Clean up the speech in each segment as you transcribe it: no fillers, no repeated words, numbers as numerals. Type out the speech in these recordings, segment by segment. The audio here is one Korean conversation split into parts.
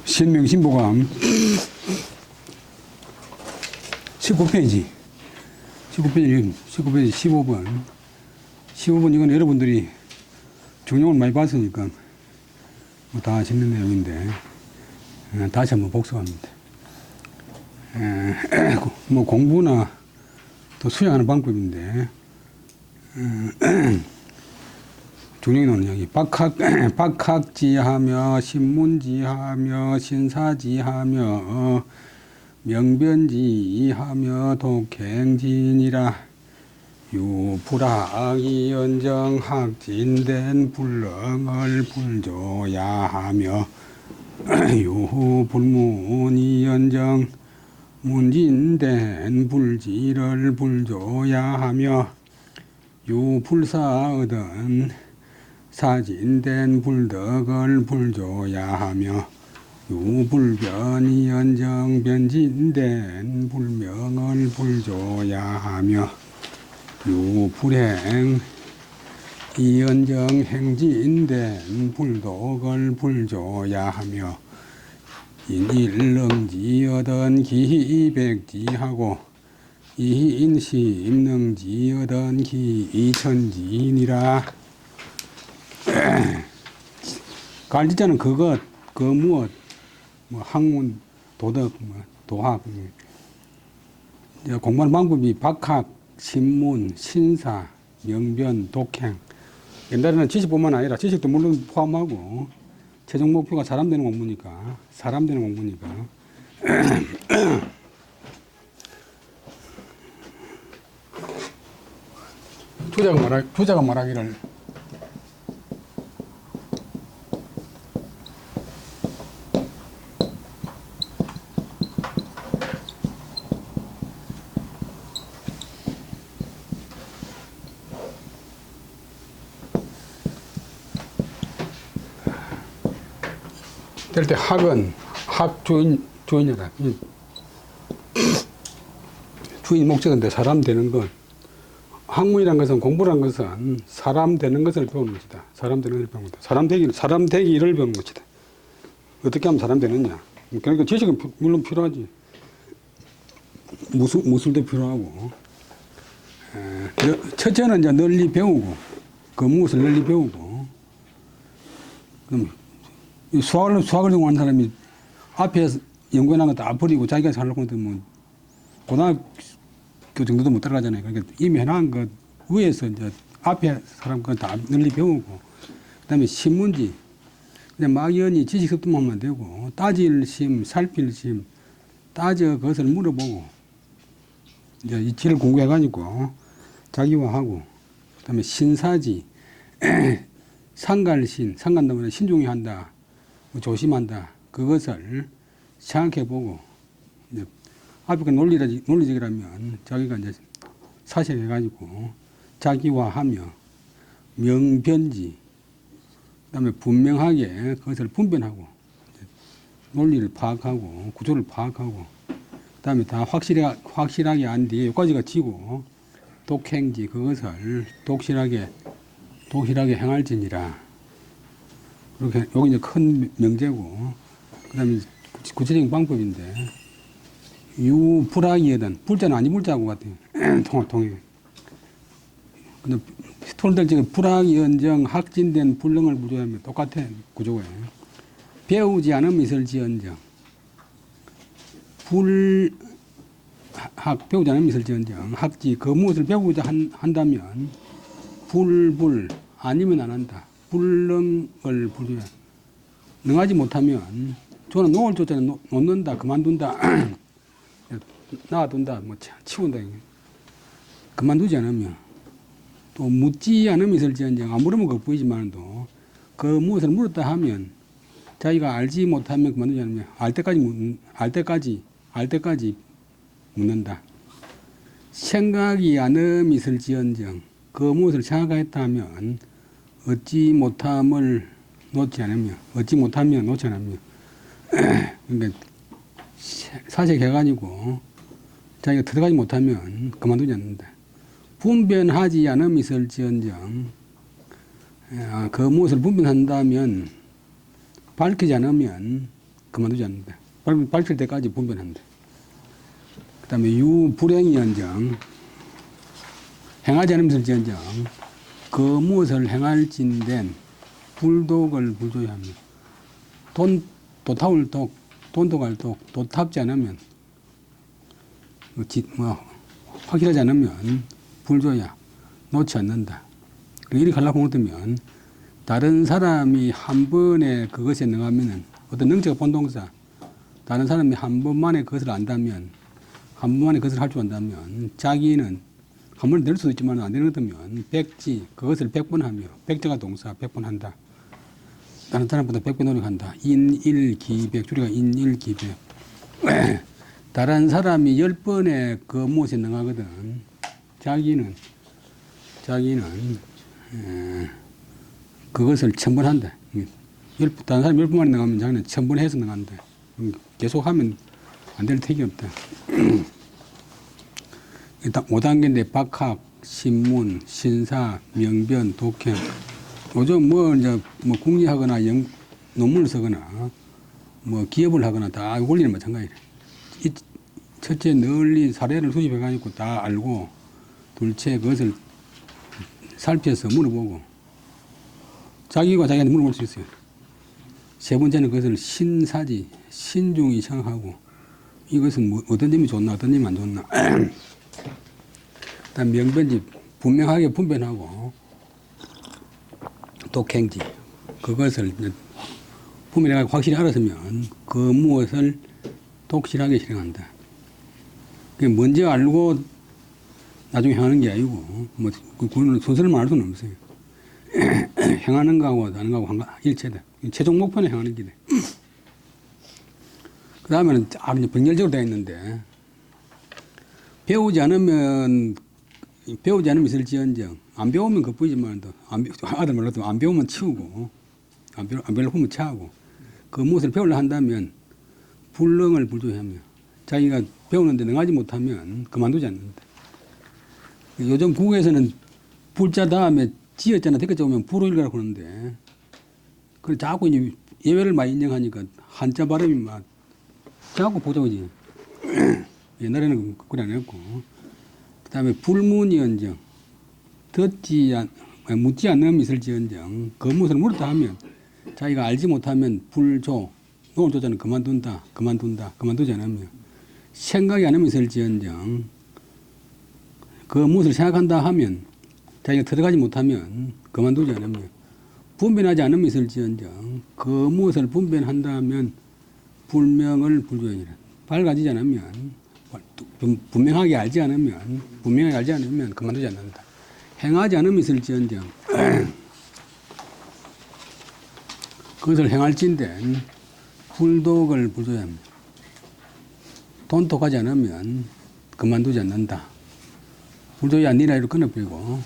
신명신보감 19페이지 15번 이건 여러분들이 중용을 많이 봤으니까 다 아시는 내용인데 다시 한번 복습합니다. 뭐 공부나 또 수행하는 방법인데 중용이는 여기 박학지하며 신문지하며 신사지하며 명변지하며 독행지니라. 유불학이연정 학진된 불렁을 불조야 하며 유불문이연정 문진된 불지를 불조야 하며 유불사얻은 사진된 불덕을 불조야 하며 유불변이연정 변진된 불명을 불조야 하며 유불행 이연정 행진된 불독을 불조야 하며 인일능지어던 기백지하고 이인심능지어던 기천지니라. 갈지자는 그것, 그 무엇, 뭐 학문, 도덕, 뭐 도학. 공부하는 방법이 박학, 신문, 신사, 명변, 독행. 옛날에는 지식뿐만 아니라 지식도 물론 포함하고 최종 목표가 사람 되는 공부니까 주자가 말하기를 될 때 학은 주인이다. 주인 목적인데 사람 되는 것. 학문이란 것은 공부란 것은 사람 되는 것을 배우는 것이다. 사람 되기를 배우는 것이다. 어떻게 하면 사람 되느냐. 그러니까 지식은 물론 필요하지. 무술도 필요하고. 첫째는 이제 널리 배우고, 그 무엇을 널리 배우고. 그럼 수학을 전공하는 사람이 앞에 연구해놓은 것도 다 버리고 자기가 살려고 하면 고등학교 정도도 못 따라가잖아요. 그러니까 이미 해놓은 것 위에서 이제 앞에 사람 거 다 널리 배우고, 그 다음에 신문지, 그냥 막연히 지식 습득만 하면 되고, 따질 심, 살필 심, 따져 그것을 물어보고, 이제 이치를 공부해가지고 자기화하고, 그 다음에 신사지, 상갈신, 상간다면 신중히 한다. 조심한다. 그것을 생각해보고, 이제 앞에 그 논리적이라면 자기가 이제 사실해가지고 자기화하며 명변지, 그 다음에 분명하게 그것을 분별하고 논리를 파악하고 구조를 파악하고, 그 다음에 다 확실하게 안 뒤에 여기까지가 지고 독행지, 그것을 독실하게 행할지니라. 그렇게 여기 이제 큰 명제고, 그다음에 구체적인 방법인데 유불학이거든. 불자는 아니 불자하고 같아요. 통해. 근데 토론될 적에 불학이언정 학진된 불능을 부조하면 똑같아 구조가. 배우지 않음 있을지언정 배우지 않음 있을지언정 학지 그 무엇을 배우고자 한다면 불 아니면 안 한다. 불능을 부조해. 능하지 못하면 저는 농을 쫓아내 놓는다, 그만둔다, 놔둔다, 뭐 치운다. 그만두지 않으면 또 묻지 않으면 있을지언정 안 물으면 그거 보이지만도 그 무엇을 물었다 하면 자기가 알지 못하면 그만두지 않으면 알 때까지 묻는다. 생각이 않음 있을지언정 그 무엇을 생각했다 하면 얻지 못함을 놓지 않으며 그러니까 사색해가지고 자기가 들어가지 못하면 그만두지 않는다. 분변하지 않음 있을지언정 그 무엇을 분변한다면 밝히지 않으면 그만두지 않는다. 밝힐 때까지 분별한다. 그 다음에 유불행이언정, 행하지 않으면서지언정, 그 무엇을 행할진된 불독을 불조하며, 도타울 독, 돈독할 독, 도탑지 않으면, 확실하지 않으면 불조야, 놓지 않는다. 이렇게 하려고 하면, 다른 사람이 한 번에 그것에 능하면은, 어떤 능체가 본동사, 다른 사람이 한 번만에 그것을 안다면, 한 번만에 그것을 할 줄 안다면, 자기는 한 번에 될 수도 있지만 안 되는 것 같으면, 백지, 그것을 100번 하며, 백자가 동사, 100번 한다. 다른 사람보다 100배 노력한다. 인일기백, 줄이가 인일기백. 다른 사람이 10번에 그 무엇에 능하거든. 자기는 그것을 1000번 한다. 다른 사람이 10번만에 능하면 자기는 1000번 해서 능한다. 계속 하면 안 될 택이 없다. 일단 5단계인데 박학, 신문, 신사, 명변, 독행. 요즘 이제 국리하거나 논문을 쓰거나 기업을 하거나 다 원리는 마찬가지래. 첫째 널리 사례를 수집해가지고 다 알고, 둘째 그것을 살펴서 물어보고, 자기가 자기한테 물어볼 수 있어요. 세 번째는 그것을 신사지, 신중히 생각하고, 이것은 어떤 점이 좋나, 어떤 점이 안 좋나. 그다음 명변지, 분명하게 분별하고, 독행지, 그것을 분명하게 확실히 알았으면 그 무엇을 독실하게 실행한다. 먼저 알고 나중에 행하는 게 아니고, 그거는 순서를 말할 수는 없어요. 행하는 거하고 하는 거하고 일체다. 최종 목표는 행하는 길이다. 그 다음에는 이제 병렬적으로 되어 있는데, 배우지 않으면 있을지언정, 안 배우면 그뿐이지만, 아들 말로도 안 배우면 치우고, 안 배우면 차하고, 그 무엇을 배우려 한다면, 불능을 불조하며, 자기가 배우는데 능하지 못하면 그만두지 않는다. 요즘 국어에서는 불자 다음에 지었잖아, 댓글자 오면 불호일가라고 하는데, 그래 자꾸 이제 예외를 많이 인정하니까 한자 발음이 막 자꾸 복잡하지. 옛날에는 그래 안 했고. 그 다음에 불문이언정, 묻지 않는 있을지언정, 그 무엇을 물었다 하면, 자기가 알지 못하면 불조, 노을 조자는 그만두지 않으며, 생각이 않으면 있을지언정, 그 무엇을 생각한다 하면, 자기가 들어가지 못하면 그만두지 않으며, 분별하지 않으면 있을지언정, 그 무엇을 분별한다면 불명을 불조하니라. 밝아지지 않으면, 분명하게 알지 않으면 그만두지 않는다. 행하지 않으면 있을지언정, 그것을 행할진된 불독을 불조합니다. 돈독하지 않으면 그만두지 않는다. 불조이 아니라 이로 끊어버리고,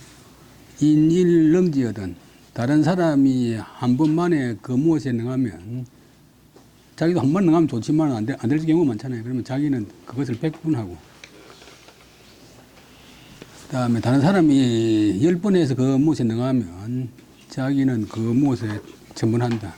인일능지여든 다른 사람이 한 번만에 그 무엇에 능하면, 자기도 한 번 능하면 좋지만 안 될 경우가 많잖아요. 그러면 자기는 그것을 100분 하고, 그 다음에 다른 사람이 10번 해서 그 무엇에 능하면 자기는 그 무엇에 전문한다.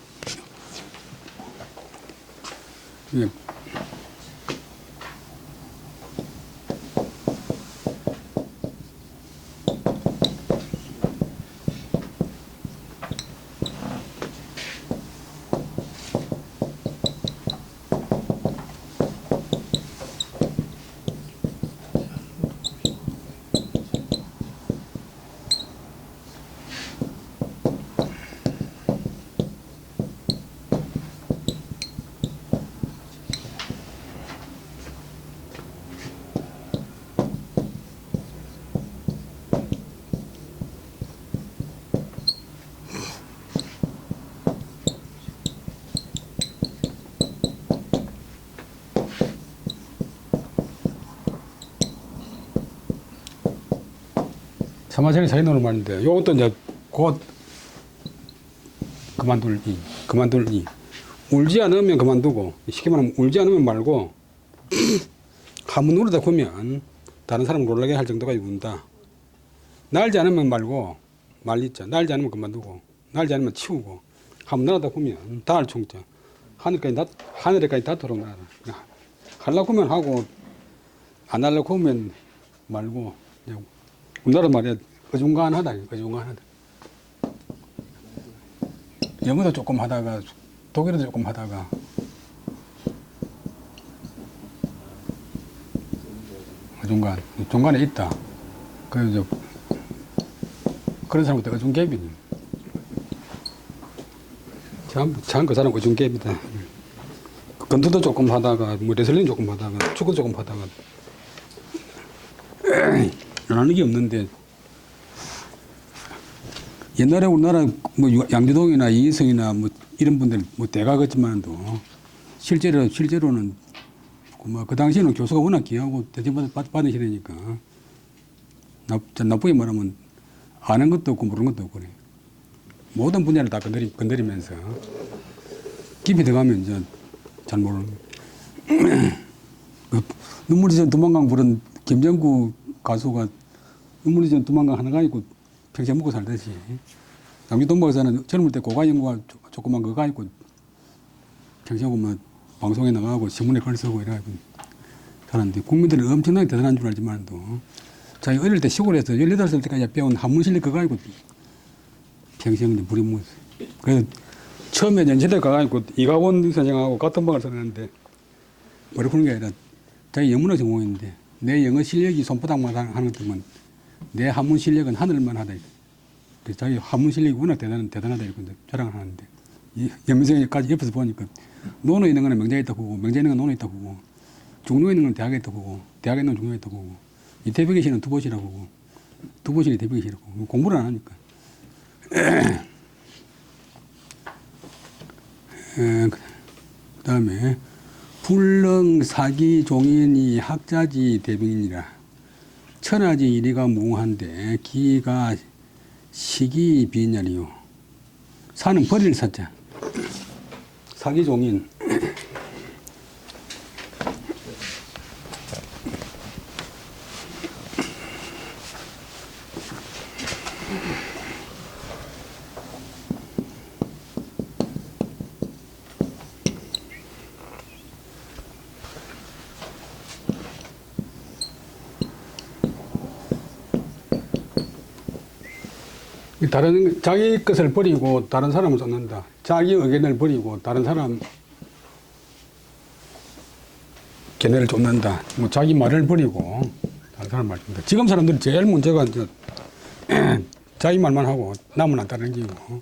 사마생이 자기 노릇 많은데, 요것도 이제 곧 그만둘. 울지 않으면 그만두고, 쉽게 말하면 울지 않으면 말고, 한번 울다 보면 다른 사람 놀라게 할 정도까지 운다. 날지 않으면 말고, 날리자. 날지 않으면 그만두고, 날지 않으면 치우고, 한번 날아다 보면 달 총자 하늘에까지 닿도록 날아. 하려고 하면 하고 안 하려고 하면 말고. 우리나라 말이야 어중간하다. 영어도 조금 하다가 독일어도 조금 하다가 중간에 있다. 그래서 그런 사람부터 어중갭이니. 참 그 사람 어중갭이다. 건투도 조금 하다가 뭐 레슬링 조금 하다가 축구 조금 하다가 안 하는 게 없는데 옛날에 우리나라 뭐 양주동이나 이인성이나 뭐 이런 분들 뭐 대가겠지만도 실제로는 뭐 그 당시에는 교수가 워낙 귀하고 대접받은 시대니까 나쁘게 말하면 아는 것도 없고 모르는 것도 없고 그래. 모든 분야를 다 건드리면서 깊이 들어가면 이제 잘 모르는 그 눈물이 전 두만강 부른 김정구 가수가 눈물이 전 두만강 하나가 있고 평생 먹고 살듯이 양주동박에서는 젊을 때 고가 연구가 조그만 거가 있고 평생 보면 방송에 나가고 신문에 글 쓰고 이래가지고 살았는데 국민들은 엄청나게 대단한 줄 알지만도 자기 어릴 때 시골에서 18살 때까지 배운 한문 실력 그거 가지고 평생 물이 묻었어요. 그래서 처음에 연세대 가가지고 이가원 선생하고 같은 방을 썼는데 머리 푸는 게 아니라 자기 영문학 전공인데 내 영어 실력이 손바닥만 하는 것들은 내 한문 실력은 하늘만 하다. 그래서 자기 한문 실력이 워낙 대단하다 이렇게 자랑을 하는데 이 연민생까지 옆에서 보니까 논어 있는 거는 명자에 있다고 보고 명자에 있는 건 논어 있다고 보고 중로에 있는 건 대학에 있다고 보고 대학에 있는 건 중로에 있다고 보고 이 대벽의실은 두보시라고 보고 두보실이 대벽의실이라고 공부를 안 하니까 그 다음에 불능 사기 종인이 학자지 대병이니라 천하지 이리가 무한데 기가 시기 비냐리요 사는 버릴 사자 사기 종인 다른 자기 것을 버리고 다른 사람을 쫓는다. 자기 의견을 버리고 다른 사람 견해를 쫓는다. 뭐 자기 말을 버리고 다른 사람 말 쫓는다. 지금 사람들이 제일 문제가 이제 자기 말만 하고 남은 안 따르는 게고.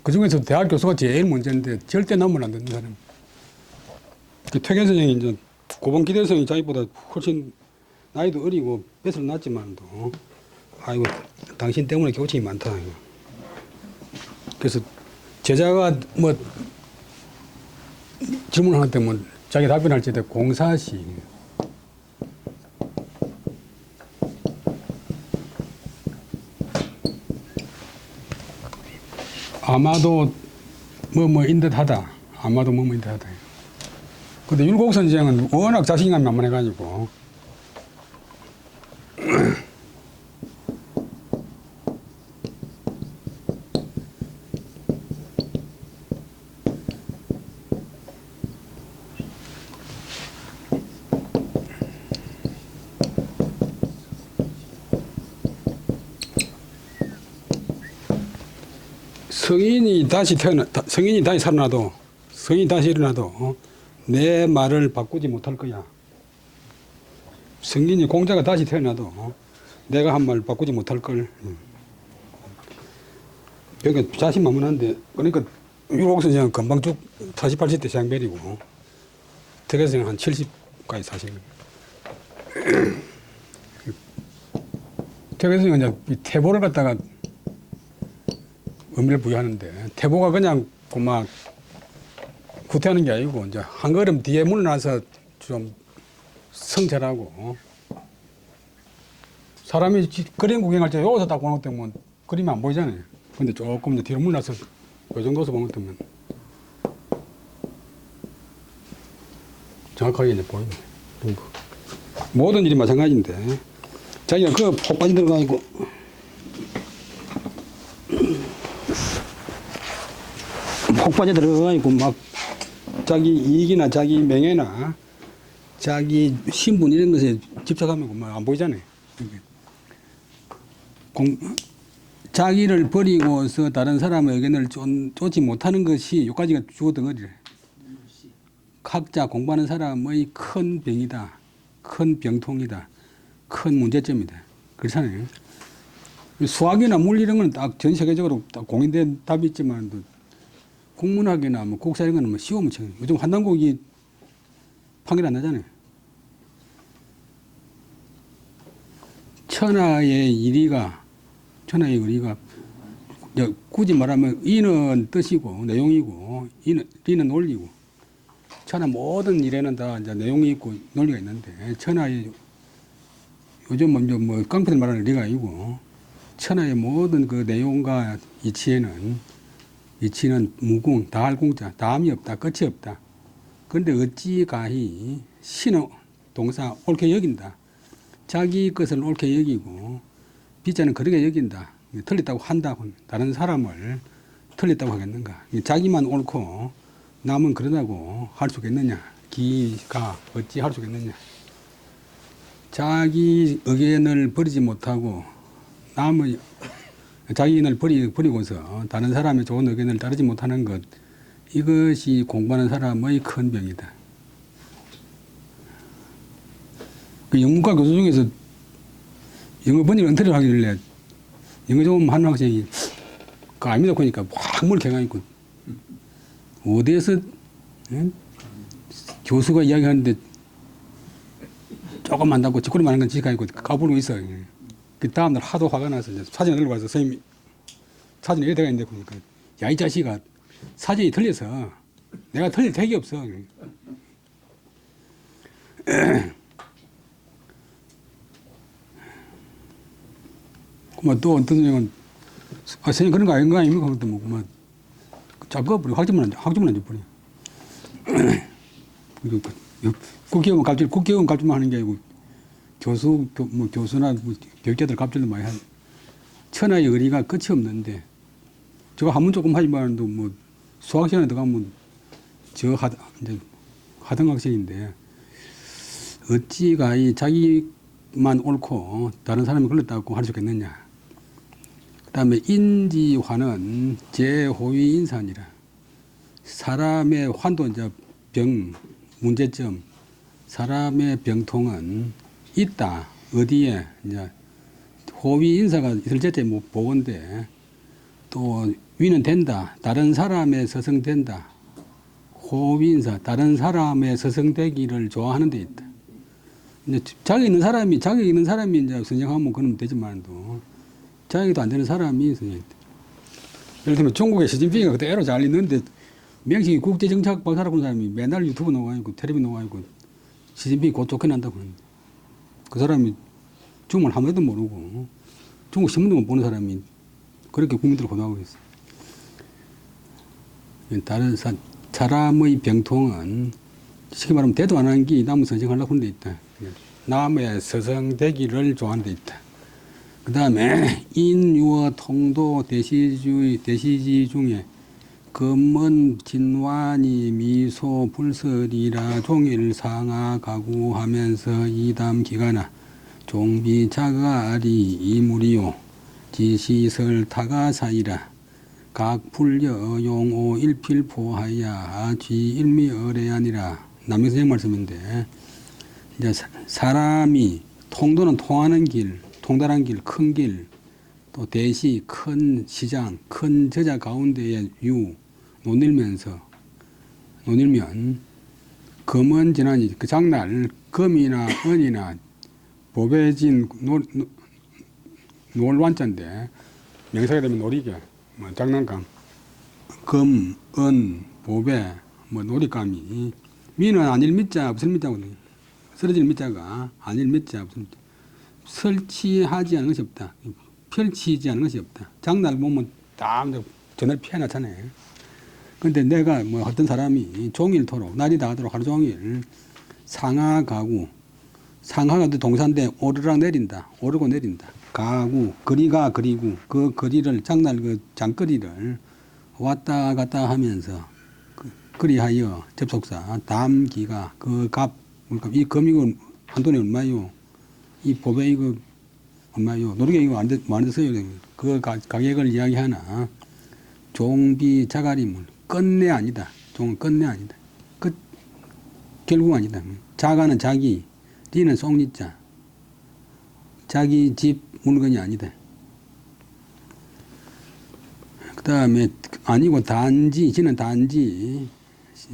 그 중에서 대학 교수가 제일 문제인데 절대 남은 안 듣는 사람. 퇴계 선생이 이제 고봉 기대성이 자기보다 훨씬 나이도 어리고 뱃을 났지만도 아이고 당신 때문에 교침이 많다. 그래서 제자가 뭐 질문할 때 뭐 자기 답변할 때 공사시 아마도 뭐인 듯하다. 아마도 뭐인 듯하다. 근데 율곡 선생은 워낙 자신감이 만만해가지고 성인이 다시 살아나도 성인이 다시 일어나도 내 말을 바꾸지 못할 거야. 성인이 공자가 다시 태어나도 내가 한 말 바꾸지 못할 걸. 여기 자신만만한데 그러니까 유록 선생은 금방 쭉 40, 80대 시작별이고 퇴계 선생은 한 70까지 사신 거예요. 퇴계 선생은 이제 태보를 갖다가 의미를 부여하는데 태보가 그냥 고막 구태하는 게 아니고 이제 한 걸음 뒤에 물러나서 좀 성찰하고 사람이 그림 구경할 때 여기서 딱 보는 것 때문에 그림이 안 보이잖아요. 근데 조금 이제 뒤로 물러나서 그 정도서 보는 것 때문에 정확하게 이제 보이네. 모든 일이 마찬가지인데 자기가 그 폭발이 들어가 있고 푹 빠져 들어가 있고 막 자기 이익이나 자기 명예나 자기 신분 이런 것에 집착하면 막 안 보이잖아요. 자기를 버리고서 다른 사람의 의견을 쫓지 못하는 것이 여기까지가 주어 덩어리래. 각자 공부하는 사람의 큰 병이다. 큰 병통이다. 큰 문제점이다. 그렇잖아요. 수학이나 물리 이런 건 딱 전 세계적으로 딱 공인된 답이 있지만 국문학이나 뭐 국사 이런 거는 뭐 시험을 쳐요. 요즘 한단국이 판결 안 나잖아요. 천하의 의리가 굳이 말하면 이는 뜻이고 내용이고 리는 논리고 천하 모든 일에는 다 이제 내용이 있고 논리가 있는데 천하의 요즘 뭐 깡패들 말하는 리가 아니고 천하의 모든 그 내용과 이치는 무궁, 다할 공자, 다함이 없다, 끝이 없다. 그런데 어찌 가히 신은 동사 옳게 여긴다. 자기 것을 옳게 여기고 비자는 그렇게 여긴다. 틀렸다고 한다. 다른 사람을 틀렸다고 하겠는가. 자기만 옳고 남은 그러다고 할 수 있겠느냐. 기가 어찌 할 수 있겠느냐. 자기 의견을 버리지 못하고 남의 자기 의견을 버리고서 다른 사람의 좋은 의견을 따르지 못하는 것, 이것이 공부하는 사람의 큰 병이다. 그 영문과 교수 중에서 영어 번역 은퇴를 하길래 영어 좀 하는 학생이 그 아닙니다 그러니까 확 몰켜가 있고 어디에서 교수가 이야기하는데 조금 한다고 짓거리 많은 건 지가 있고 까불고 있어요. 그 다음날 하도 화가 나서 이제 사진을 들고 와서 선생님이 사진이 이래 들어가 있는데 보니까 야 이 자식아 사진이 틀려서 내가 틀릴 택이 없어. 또 어떤 선생님은 선생님 그런 거 아닌 거 아닙니까? 그것도 뭐 작업을 학점은 안 줘버려. 국회의원 갑질, 국회의원 갑질만 하는 게 아니고 교수나 교육자들 갑질도 많이 하는. 천하의 의리가 끝이 없는데 저거 한문 조금 하지만도 뭐 수학 시간에 들어가면 이제 하던 학생인데 어찌가 이 자기만 옳고 다른 사람이 걸렸다고 할 수 있겠느냐. 그 다음에 인지화는 제호위 인산이라. 사람의 환도 이제 병, 문제점, 사람의 병통은 있다. 어디에 이제 호위 인사가 있을 때째 뭐 보건데 또 위는 된다. 다른 사람의 서성된다. 호위 인사, 다른 사람의 서성되기를 좋아하는 데 있다. 이제 자격 있는 사람이 이제 선정하면 그러면 되지만도 자격도 안 되는 사람이 선정했다. 예를 들면 중국의 시진핑이가 그대로 잘 있는데 명식이 국제정책 박사라고 하는 사람이 맨날 유튜브 나와있고 텔레비전 나와있고 시진핑이 곧 쫓겨난다고 하는데 그 사람이 중국말 한마디도 모르고 중국 신문도 못 보는 사람이 그렇게 국민들을 고등하고 있어요. 다른 사람의 병통은 쉽게 말하면 대도 안 하는 게 남을 선정하려고 하는 데 있다. 남의 서성되기를 좋아하는 데 있다. 그 다음에 인유어 통도 대시지 중에 금은 진완이 미소 불설이라 종일 상하 가구하면서 이담 기가나 종비 자가리 이무리요 지시설 타가사이라 각 불려 용오 일필포하야 쥐일미 어레아니라. 남경선생 말씀인데 이제 사람이 통도는 통하는 길, 통달한 길, 큰 길, 또 대시, 큰 시장, 큰 저자 가운데에 논일면 금은 지난이 그 장날 금이나 은이나 보배진 놀완자인데 명사가 되면 놀이게 뭐 장난감 금, 은, 보배 뭐 놀이감이 미는 아닐 밑자 무슨 밑자거든요. 쓰러질 밑자가 아닐 밑자 무슨 밑자. 설치하지 않은 것이 없다. 펼치지 않은 것이 없다. 장날 보면 딱 전을 피해놨잖아요. 근데 내가 뭐 어떤 사람이 종일토록 날이 닿도록 하루 종일 상하 가구, 상하가 동사인데 오르락 내린다. 오르고 내린다. 가구, 거리가 그리고 그 거리를 장날 그 장거리를 왔다 갔다 하면서 그리하여 접속사 담기가 그 값 물값 이 금이고 한 돈에 얼마요? 이 보배 이거 얼마요? 노르게 이거 안 써요. 그 가격을 이야기하나 종비 자가리물 끝내 아니다. 종은 끝내 아니다. 끝 결국 아니다. 자가는 자기, 리는 송리자. 자기 집 물건이 아니다. 그 다음에 아니고 단지, 지는 단지,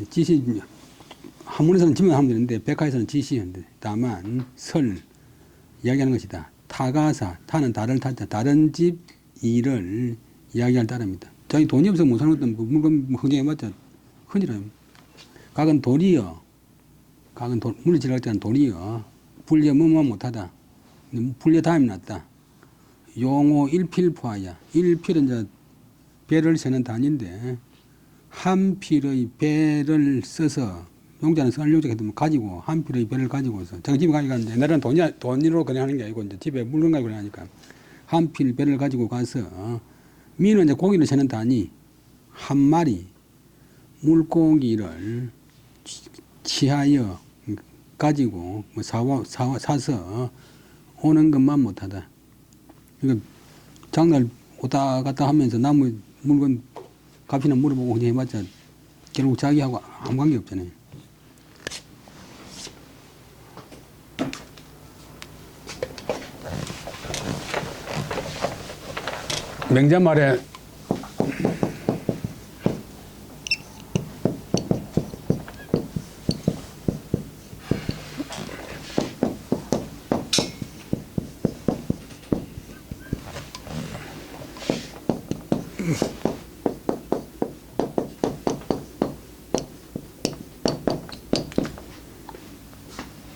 지시 한문에서는 지면 하면 되는데 백화에서는 지시인데 다만 설 이야기하는 것이다. 타가사, 타는 다른 타자, 다른 집 일을 이야기할 따름이다. 자기 돈이 없어서 못 사는 것도 물건 흥정해봤자 큰일이에요. 각은 도리여, 각은 물리치료할 때는 도리여, 불려 뭐만 못하다. 불려 다음이 낫다. 용어 일필포하야. 일필은 이제 배를 세는 단위인데 한 필의 배를 써서 용자는 설용적 해도 가지고 한 필의 배를 가지고서 자기 집에 가니까 옛날에는 돈으로 그냥 하는 게 아니고 이제 집에 물건 가지고 그냥 하니까 한 필 배를 가지고 가서 미는 이제 고기를 세는 단위 한 마리 물고기를 취하여 가지고 뭐 사서 오는 것만 못하다. 그러니까 장날 왔다 갔다 하면서 나무 물건 값이나 물어보고 그냥 해봤자 결국 자기하고 아무 관계 없잖아요. 맹자 말에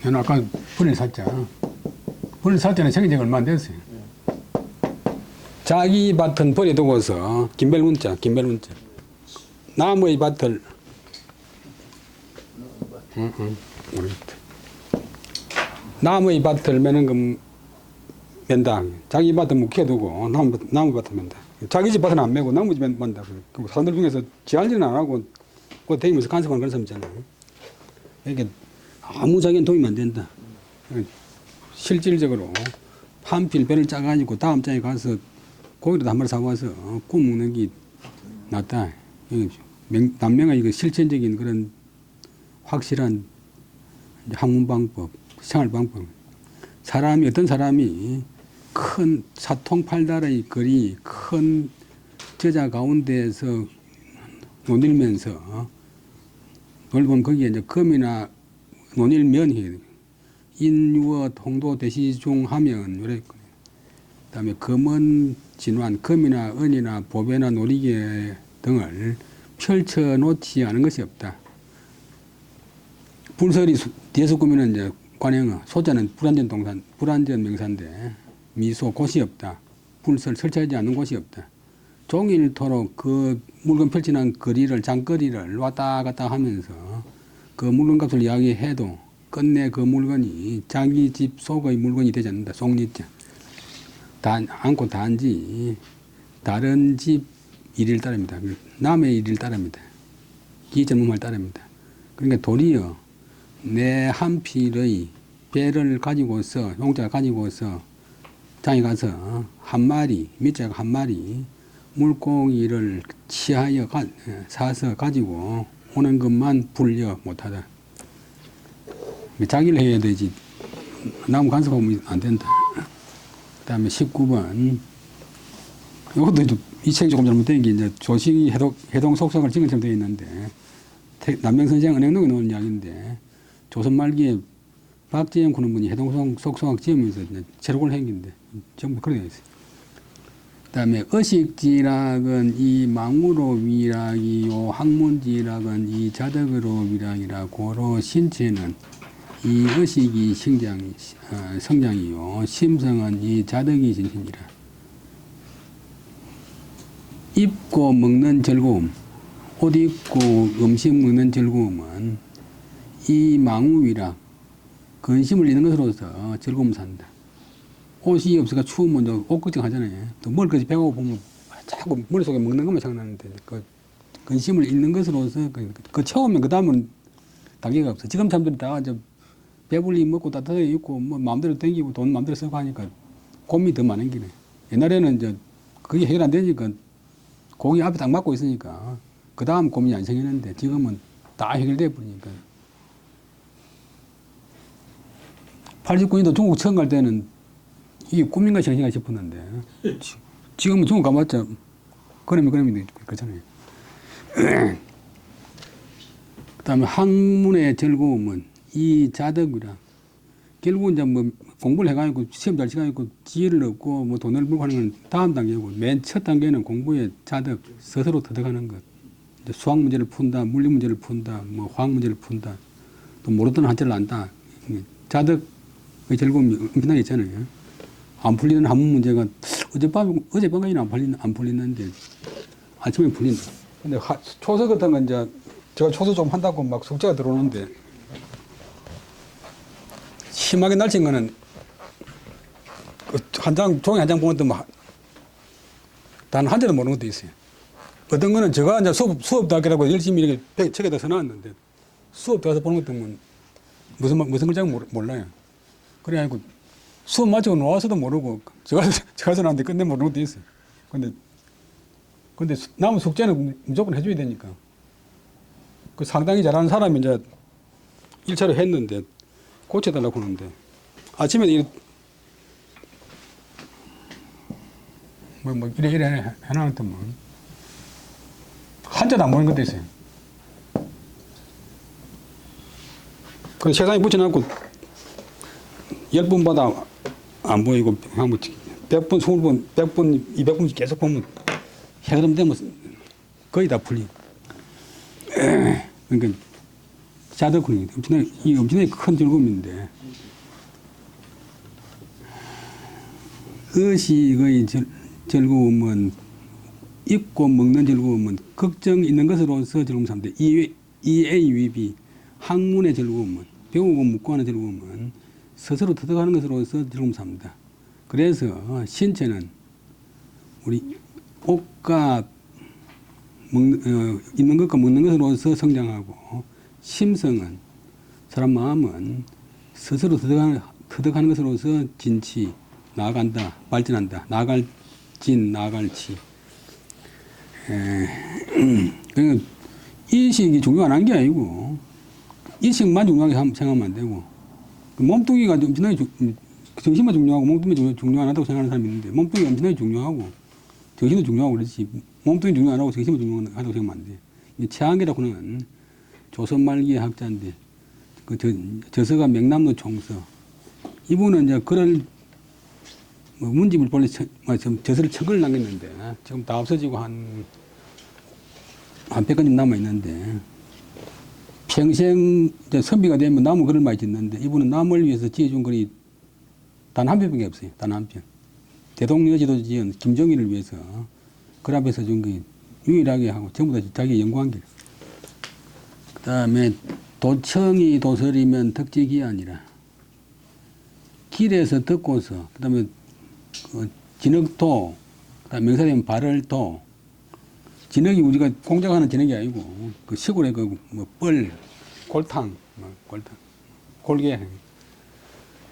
저는 아까 분을 샀자. 분을 살 때는 생긴 지가 얼마 안 됐어요. 자기 밭은 버려두고서 김벨문자. 나무의 밭을 나무의 밭을 매는 건 맨다. 자기 밭은 묵혀두고 나무 밭을 맨다. 자기 집 밭은 안 매고 나무 집 맨다. 그 사람들 중에서 지할 일은 안 하고 그 대면서 간섭하는 그런 사람 있잖아요. 이게 아무 자기는 도움이 안 된다. 실질적으로 한 필 배를 짜가지고 다음 장에 가서 고기도 한 마리 사와서 구워 먹는 게 낫다. 남명의 이거 실천적인 그런 확실한 학문 방법, 생활 방법. 어떤 사람이 큰 사통팔달의 거리, 큰 저자 가운데에서 논일면서 놀보면 거기에 이제 금이나 논일면이 인유어 통도 대시중 하면 요래 그다음에 금은 진환 금이나 은이나 보배나 놀이개 등을 펼쳐 놓지 않은 것이 없다. 불설이 뒤에서 꾸미는 이제 관행어 소자는 불완전 명사인데 미소 곳이 없다. 불설 설치하지 않는 곳이 없다. 종일토록 그 물건 펼쳐놓은 거리를 장거리를 왔다 갔다 하면서 그 물건값을 이야기해도 끝내 그 물건이 자기 집 속의 물건이 되지 않는다. 속리자. 않고 단지 다른 집 일을 따릅니다. 남의 일을 따릅니다. 기전문을 따릅니다. 그러니까 도리어 내 한 필의 배를 가지고서 용자를 가지고서 장에 가서 한 마리 밑자가 한 마리 물고기를 취하여 사서 가지고 오는 것만 불려 못하다. 자기를 해야 되지 나무 간섭하면 안 된다. 그 다음에 19번 이것도 이 책이 조금 잘못된 게 이제 조식이 해동 속성을 찍은 처럼 되어 있는데 남명선생 은행록에 나오는 이야기인데 조선 말기에 박재영 그런 분이 해동 속성학 지으면서 제록을 행긴데 전부 그렇게 되어 있어요. 그 다음에 의식지락은 이 망우로 위락이요 학문지락은 이 자덕으로 위락이라 고로 신체는 이 의식이 성장이요 심성은 이 자덕이 진신이라. 입고 먹는 즐거움, 옷 입고 음식 먹는 즐거움은 이 망우위락 근심을 잃는 것으로서 즐거움 산다. 옷이 없으니까 추우면 옷 걱정하잖아요. 또 먹을 것이 배고프면 자꾸 머릿속에 먹는 것만 생각나는데 그 근심을 잃는 것으로서 그 채우면 그 다음은 단계가 없어. 지금 사람들이 다 이제 배불리 먹고 따뜻하게 입고 뭐 마음대로 땡기고 돈 마음대로 쓰고 하니까 고민이 더 많은 기네. 옛날에는 이제 그게 해결 안 되니까 공이 앞에 딱 막고 있으니까 그 다음 고민이 안 생기는데 지금은 다 해결돼 버리니까. 89년도 중국 처음 갈 때는 이게 꿈인가 정신가 싶었는데 지금은 중국 가봤자 그러면 그렇잖아요. 그 다음에 학문의 즐거움은 이 자덕이라 결국은 이제 뭐 공부를 해가지고 시험 잘 치가지고 지혜를 얻고 뭐 돈을 벌고 하는 건 다음 단계고 맨 첫 단계는 공부의 자덕, 스스로 터득하는 것. 이제 수학 문제를 푼다, 물리 문제를 푼다, 뭐 화학 문제를 푼다, 또 모르던 한자를 안다. 자덕의 즐거움이 엄청나게 있잖아요. 안 풀리는 한문 문제가 어젯밤까지는 안 풀리는데 아침에 풀린다. 근데 초서 같은 건 이제 제가 초서 좀 한다고 막 숙제가 들어오는데 심하게 날챈 거는 종이 한 장 보면 단 한 자도 모르는 것도 있어요. 어떤 거는 제가 이제 수업 대학이라고 열심히 이렇게 책에다 써놨는데 수업 들어가서 보는 것도 무슨 글자인지 몰라요. 그래가지고 수업 마치고 나와서도 모르고 제가 써놨는데 끝내 모르는 것도 있어요. 근데 남은 숙제는 무조건 해줘야 되니까. 그 상당히 잘하는 사람이 이제 1차로 했는데 고쳐달라고 하는데 아침에 이래 해놨는데 뭐 한자도 안 보는 것도 있어요. 그 세상에 붙여놨고 10번 받아 안 보이고 한 100번, 20번, 100번, 200번 계속 보면 해그름 되면 거의 다 풀리. 그러니까 자덕훈이 엄청나게 큰 즐거움인데 의식의 즐거움은 입고 먹는 즐거움은 걱정 있는 것으로서 즐거움 삼는데 이A위B 학문의 즐거움은 배우고 묻고 하는 즐거움은 스스로 터득하는 것으로서 즐거움 삼는다. 그래서 신체는 우리 옷과 입는 것과 먹는 것으로서 성장하고 심성은 사람 마음은 스스로 터득하는 것으로서 진치 나아간다 발전한다 나아갈치 그러니까 인식이 중요한 게 아니고 인식만 중요하게 생각하면 안 되고 몸뚱이가 엄청나게 정신만 중요하고 몸뚱이 중요하다고 생각하는 사람이 있는데 몸뚱이가 엄청나게 중요하고 정신도 중요하고 그렇지 몸뚱이 중요 안 하고 정신만 중요하다고 생각하면 안 돼. 최한계라고는 조선 말기의 학자인데 그 저서가 명남로 총서 이분은 이제 그런 뭐 문집을 본래 저서를 천권을 남겼는데 지금 다 없어지고 한 100권쯤 남아 있는데 평생 이제 선비가 되면 남은 글을 많이 짓는데 이분은 남을 위해서 지어준 글이 단 한 편밖에 없어요. 단 한 편. 대동여지도 지은 김정일을 위해서 글 앞에서 준 게 유일하게 하고 전부 다 자기 연구한 게. 그 다음에 도청이 도설이면 덕직이 아니라 길에서 듣고서 그 다음에 진흙도 그 다음에 명사되면 발을도 진흙이 우리가 공작하는 진흙이 아니고 그 시골에 그 뭐 뻘, 골탕, 골개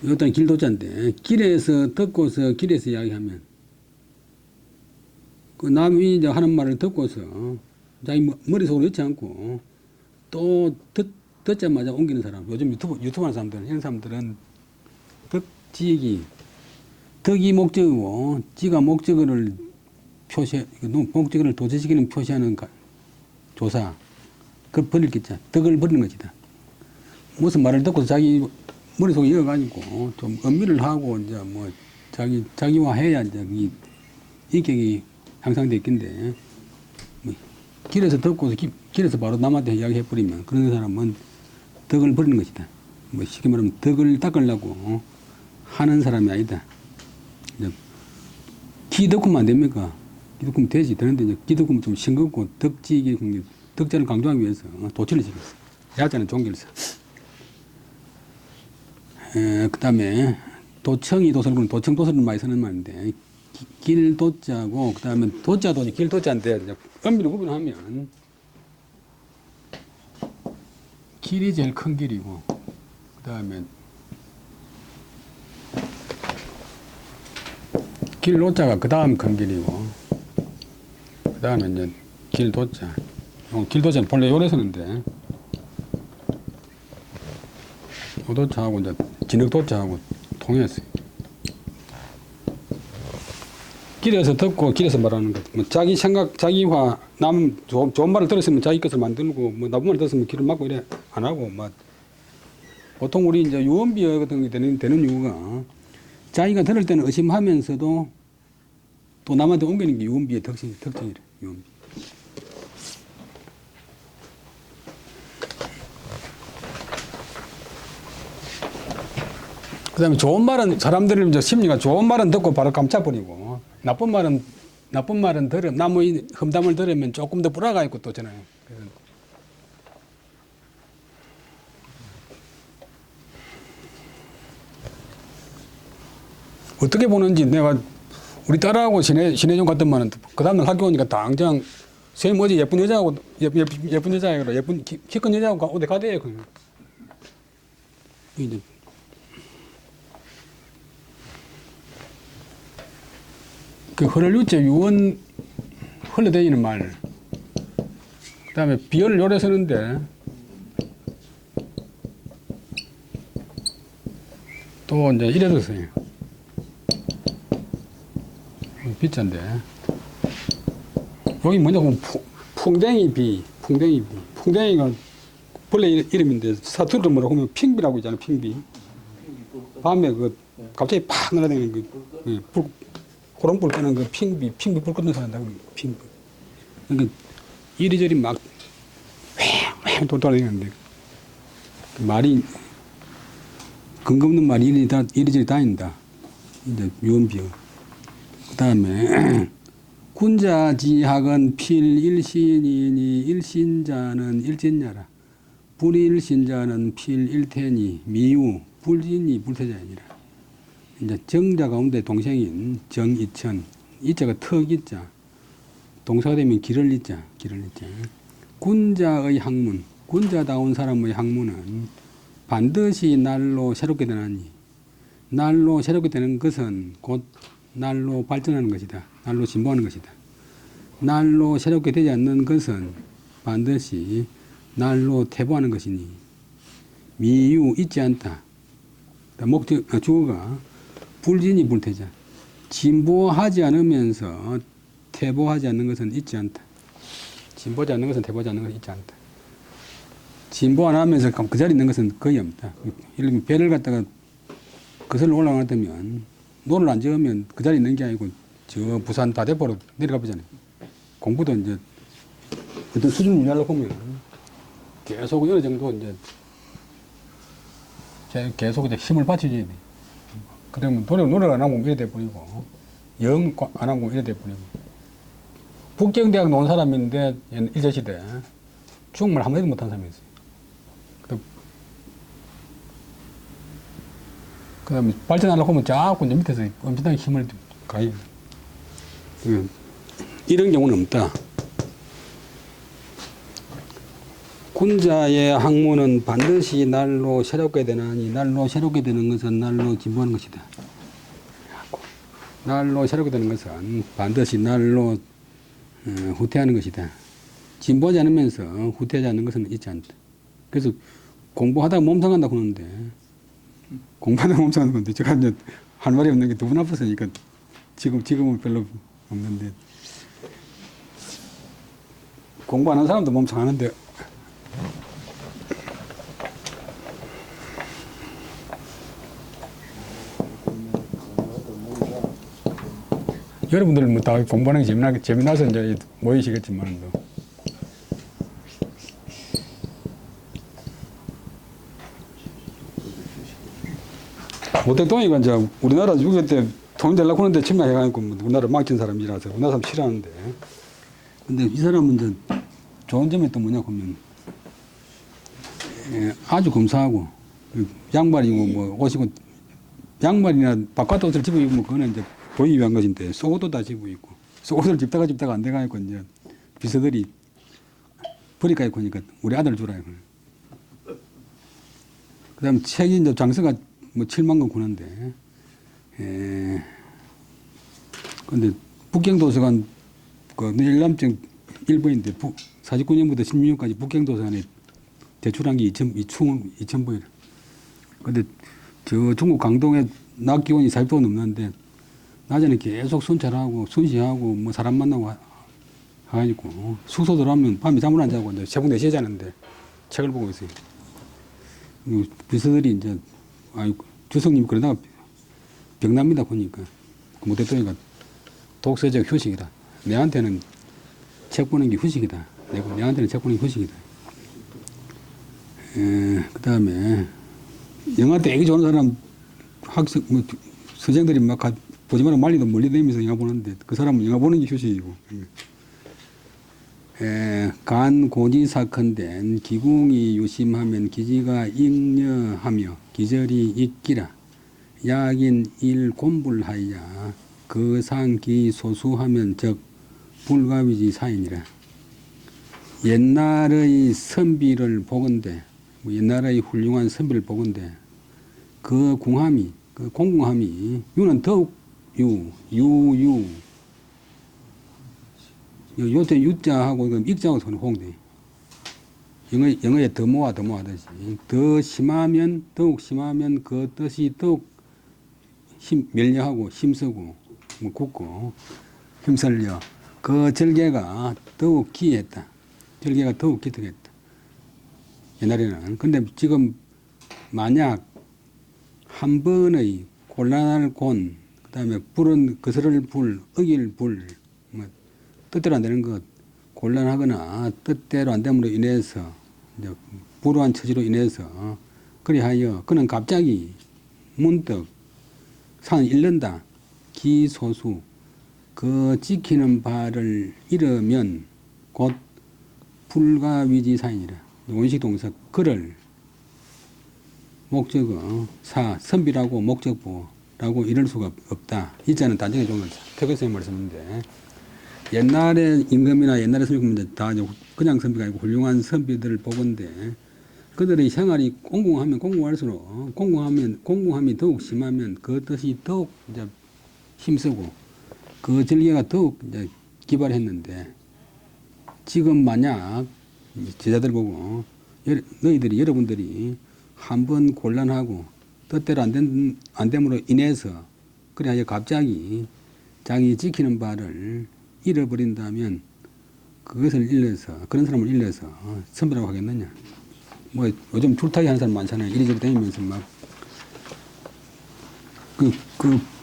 이것도 길도자인데 길에서 듣고서 길에서 이야기하면 그 남이 이제 하는 말을 듣고서 자기 머릿속으로 넣지 않고 또 듣자마자 옮기는 사람 요즘 유튜브 하는 사람들 이런 사람들은 덕이 목적이고 지가 목적을 목적을 도달시키는 표시하는 조사 그걸 버릴 게 있잖아. 덕을 버리는 것이다. 무슨 말을 듣고서 자기 머릿속에 이어가지고 좀 음미를 하고 이제 뭐 자기와 해야 이제 이 인격이 향상돼 있긴데 뭐 길에서 듣고서 길에서 바로 남한테 이야기해버리면 그런 사람은 덕을 버리는 것이다. 뭐 쉽게 말하면 덕을 닦으려고 하는 사람이 아니다. 기덕구면 안 됩니까? 기덕구면 되지. 되는데 이제 기덕구면 좀 싱겁고 덕자를 강조하기 위해서 도치를 시켰어. 야자는 종교에서. 그 다음에 도청이 도설은 도청 도설은 많이 쓰는 말인데 길도자고 그 다음에 도자도 길도자인데 엄밀히 구분하면 길이 제일 큰 길이고, 그 다음에 길 노자가 그 다음 큰 길이고, 그 다음에 이제 길 도자. 길 도자는 본래 요래 서는데, 요 도자하고 이제 진흙 도자하고 통했어요. 길에서 듣고 길에서 말하는 것. 뭐 자기 생각, 자기화, 남 좋은 말을 들었으면 자기 것을 만들고, 뭐 나쁜 말을 들었으면 길을 막고 이래 안 하고, 막 보통 우리 이제 유언비어 같은 게 되는 이유가 자기가 들을 때는 의심하면서도 또 남한테 옮기는 게 유언비의 특징이래. 유언비. 그다음에 좋은 말은 사람들의 이제 심리가 좋은 말은 듣고 바로 감춰버리고 나쁜 말은 들으면 나무의 험담을 들으면 조금 더 불화가 있고 또 잖아요. 어떻게 보는지 내가 우리 딸하고 신혜정 같은 말은 그 다음날 학교 오니까 당장 선생님 어제 예쁜 여자하고 예쁜 여자애가 예쁜 키 큰 여자하고 어디 가대요. 이제 그 흐를유자 유언 흘러다니는 말. 그 다음에 비어를 요래 쓰는데 또 이제 이래도 써요. 비자인데 여기 뭐냐 보면 풍뎅이비. 풍뎅이가 본래 이름인데 사투리로 뭐라고 하면 핑비라고 있잖아요. 핑비. 밤에 그 갑자기 팍 날아다니는 그 호롱불 끄는 그 핑비 불 끄는 사람다. 핑비. 그러니까 이리저리 막 휑휑 돌아다니는데 그 말이 근거 없는 말이 이리저리 다닌다. 이제 유언비어. 그 다음에 군자지학은 필일신이니 일신자는 일진야라. 불일신자는 필일태니 미유 불진이 불태자이니라. 이제 정자 가운데 동생인 정이천, 이자가 턱이자, 동사가 되면 길을 이자. 군자의 학문, 군자다운 사람의 학문은 반드시 날로 새롭게 되나니, 날로 새롭게 되는 것은 곧 날로 발전하는 것이다. 날로 진보하는 것이다. 날로 새롭게 되지 않는 것은 반드시 날로 퇴보하는 것이니 미유 있지 않다. 주어가 불진이 불태자. 진보하지 않으면서 퇴보하지 않는 것은 있지 않다. 진보하지 않는 것은 퇴보하지 않는 것은 있지 않다. 진보 안 하면서 그 자리에 있는 것은 거의 없다. 예를 들면 배를 갖다가 그슬로 올라가다면 노를 안 지으면 그 자리에 있는 게 아니고 저 부산 다대포로 내려가 보잖아요. 공부도 이제 어떤 수준 유지하려고 보면 계속 어느 정도 이제 계속 이제 힘을 받쳐줘야 돼. 그러면 노력 안 하고 이래 돼버리고 영 안 하고 이래 돼버리고 북경대학 나온 사람인데 일제시대 중국말 한마디도 못한 사람이 있어요. 그 다음에 발전하려고 하면 자꾸 이제 밑에서 엄청나게 힘을 가해요. 이런 경우는 없다. 군자의 학문은 반드시 날로 새롭게 되나니 날로 새롭게 되는 것은 날로 진보하는 것이다. 날로 새롭게 되는 것은 반드시 날로 후퇴하는 것이다. 진보하지 않으면서 후퇴하지 않는 것은 있지 않다. 그래서 공부하다가 몸상한다고 하는데 공부하다가 몸상하는 건데 제가 이제 할 말이 없는 게 두 분 앞섰으니까 지금은 별로 없는데 공부 안 하는 사람도 몸상하는데 여러분들은 뭐 다 공부하는 게 재미나서 이제 모이시겠지만 모택동이가 이제 우리나라 6.25 때 통일되려고 하는데 침략해가지고 우리나라를 망친 사람이라서 우리나라 사람 싫어하는데 근데 이 사람은 이제 좋은 점이 또 뭐냐 하면 아주 검소하고 양말이고 뭐 옷이고 양말이나 바깥 옷을 집어 입으면 그거는 이제 보이기 위한 것인데 속옷도 다 집어 입고 속옷을 집다가 안 돼가지고 이제 비서들이 버리까 입고 하니까 우리 아들 주라 이거. 그다음 책이 이제 장서가 뭐 7만 권 구는데, 근데 북경도서관 그 열람증 1번인데 49년부터 16년까지 북경도서관에 제출한 게 2,000부이라. 근데 저 중국 강동에 낮 기온이 40도가 넘는데 낮에는 계속 순찰하고 순시하고 뭐 사람 만나고 하니까 숙소 들어가면 밤에 잠을 안 자고 이제 새벽 4시에 자는데 책을 보고 있어요. 비서들이 이제 주석님 그러다가 병납니다 보니까 그 못했더니까 독서적 휴식이다. 내한테는 책 보는 게 휴식이다. 내한테는 책 보는 게 휴식이다. 그 다음에 영화 되게 좋은 사람 학생 뭐 선생들이 막 보지 말고 말리도 멀리 다니면서 영화 보는데 그 사람은 영화 보는 게 휴식이고. 간 고지사컨된 기궁이 유심하면 기지가 익려하며 기절이 익기라. 약인 일 곤불하야 그상기 소수하면 적 불가위지 사인이라. 옛날의 선비를 보건대, 옛날의 훌륭한 선비를 보건대 그 궁함이, 그 공궁함이 유는 더욱 요때 유자하고 익자하고 서는 홍대. 영어에 더 모아듯이 더 심하면 더욱 심하면 그 뜻이 더욱 멸려하고 힘쓰고 뭐 굳고 힘설려 그 절개가 더욱 기했다. 절개가 더욱 기특했다. 옛날에는. 근데 지금 만약 한 번의 곤란할 곤, 그 다음에 불은 거스를 불, 어길 불, 뭐 뜻대로 안 되는 것, 곤란하거나 뜻대로 안 됨으로 인해서 이제 불우한 처지로 인해서 그리하여 그는 갑자기 문득 산을 잃는다. 기소수 그 지키는 바를 잃으면 곧 불가위지사이니라. 원식 동사 그를 목적어 사 선비라고 목적보라고 이럴 수가 없다. 이자는 단정해 준 거죠. 태교쌤 말씀인데 옛날에 임금이나 옛날에 선비는 다 그냥 선비가 아니고 훌륭한 선비들을 보건데 그들의 생활이 공공하면 공공할수록 공공함이 더욱 심하면 그 뜻이 더욱 이제 힘쓰고 그 절개가 더욱 이제 기발했는데 지금 만약 제자들 보고 여러분들이 한번 곤란하고 뜻대로 안 됨으로 인해서 그래야 갑자기 자기 지키는 바를 잃어버린다면 그것을 일러서 그런 사람을 일러서 선비라고 하겠느냐. 뭐 요즘 줄타기 하는 사람 많잖아요. 이리저리 다니면서 막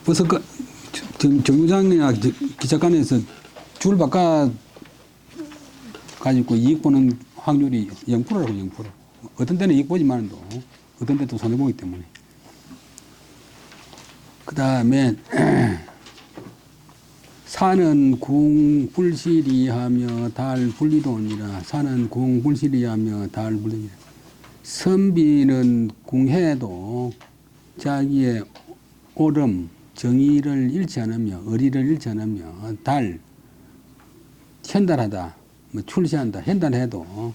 버스 정류장이나 기차관에서 줄 바꿔 가지고 이익 보는 확률이 0%라고 0%. 어떤 때는 이익 보지만도 어떤 때도 손해 보기 때문에. 그 다음에 산은 궁 불시리하며 달 불리도니라. 산은 궁 불시리하며 달 불리니라. 선비는 궁해도 자기의 옳음, 정의를 잃지 않으며 의리를 잃지 않으며 현달하다, 뭐 출시한다, 현달해도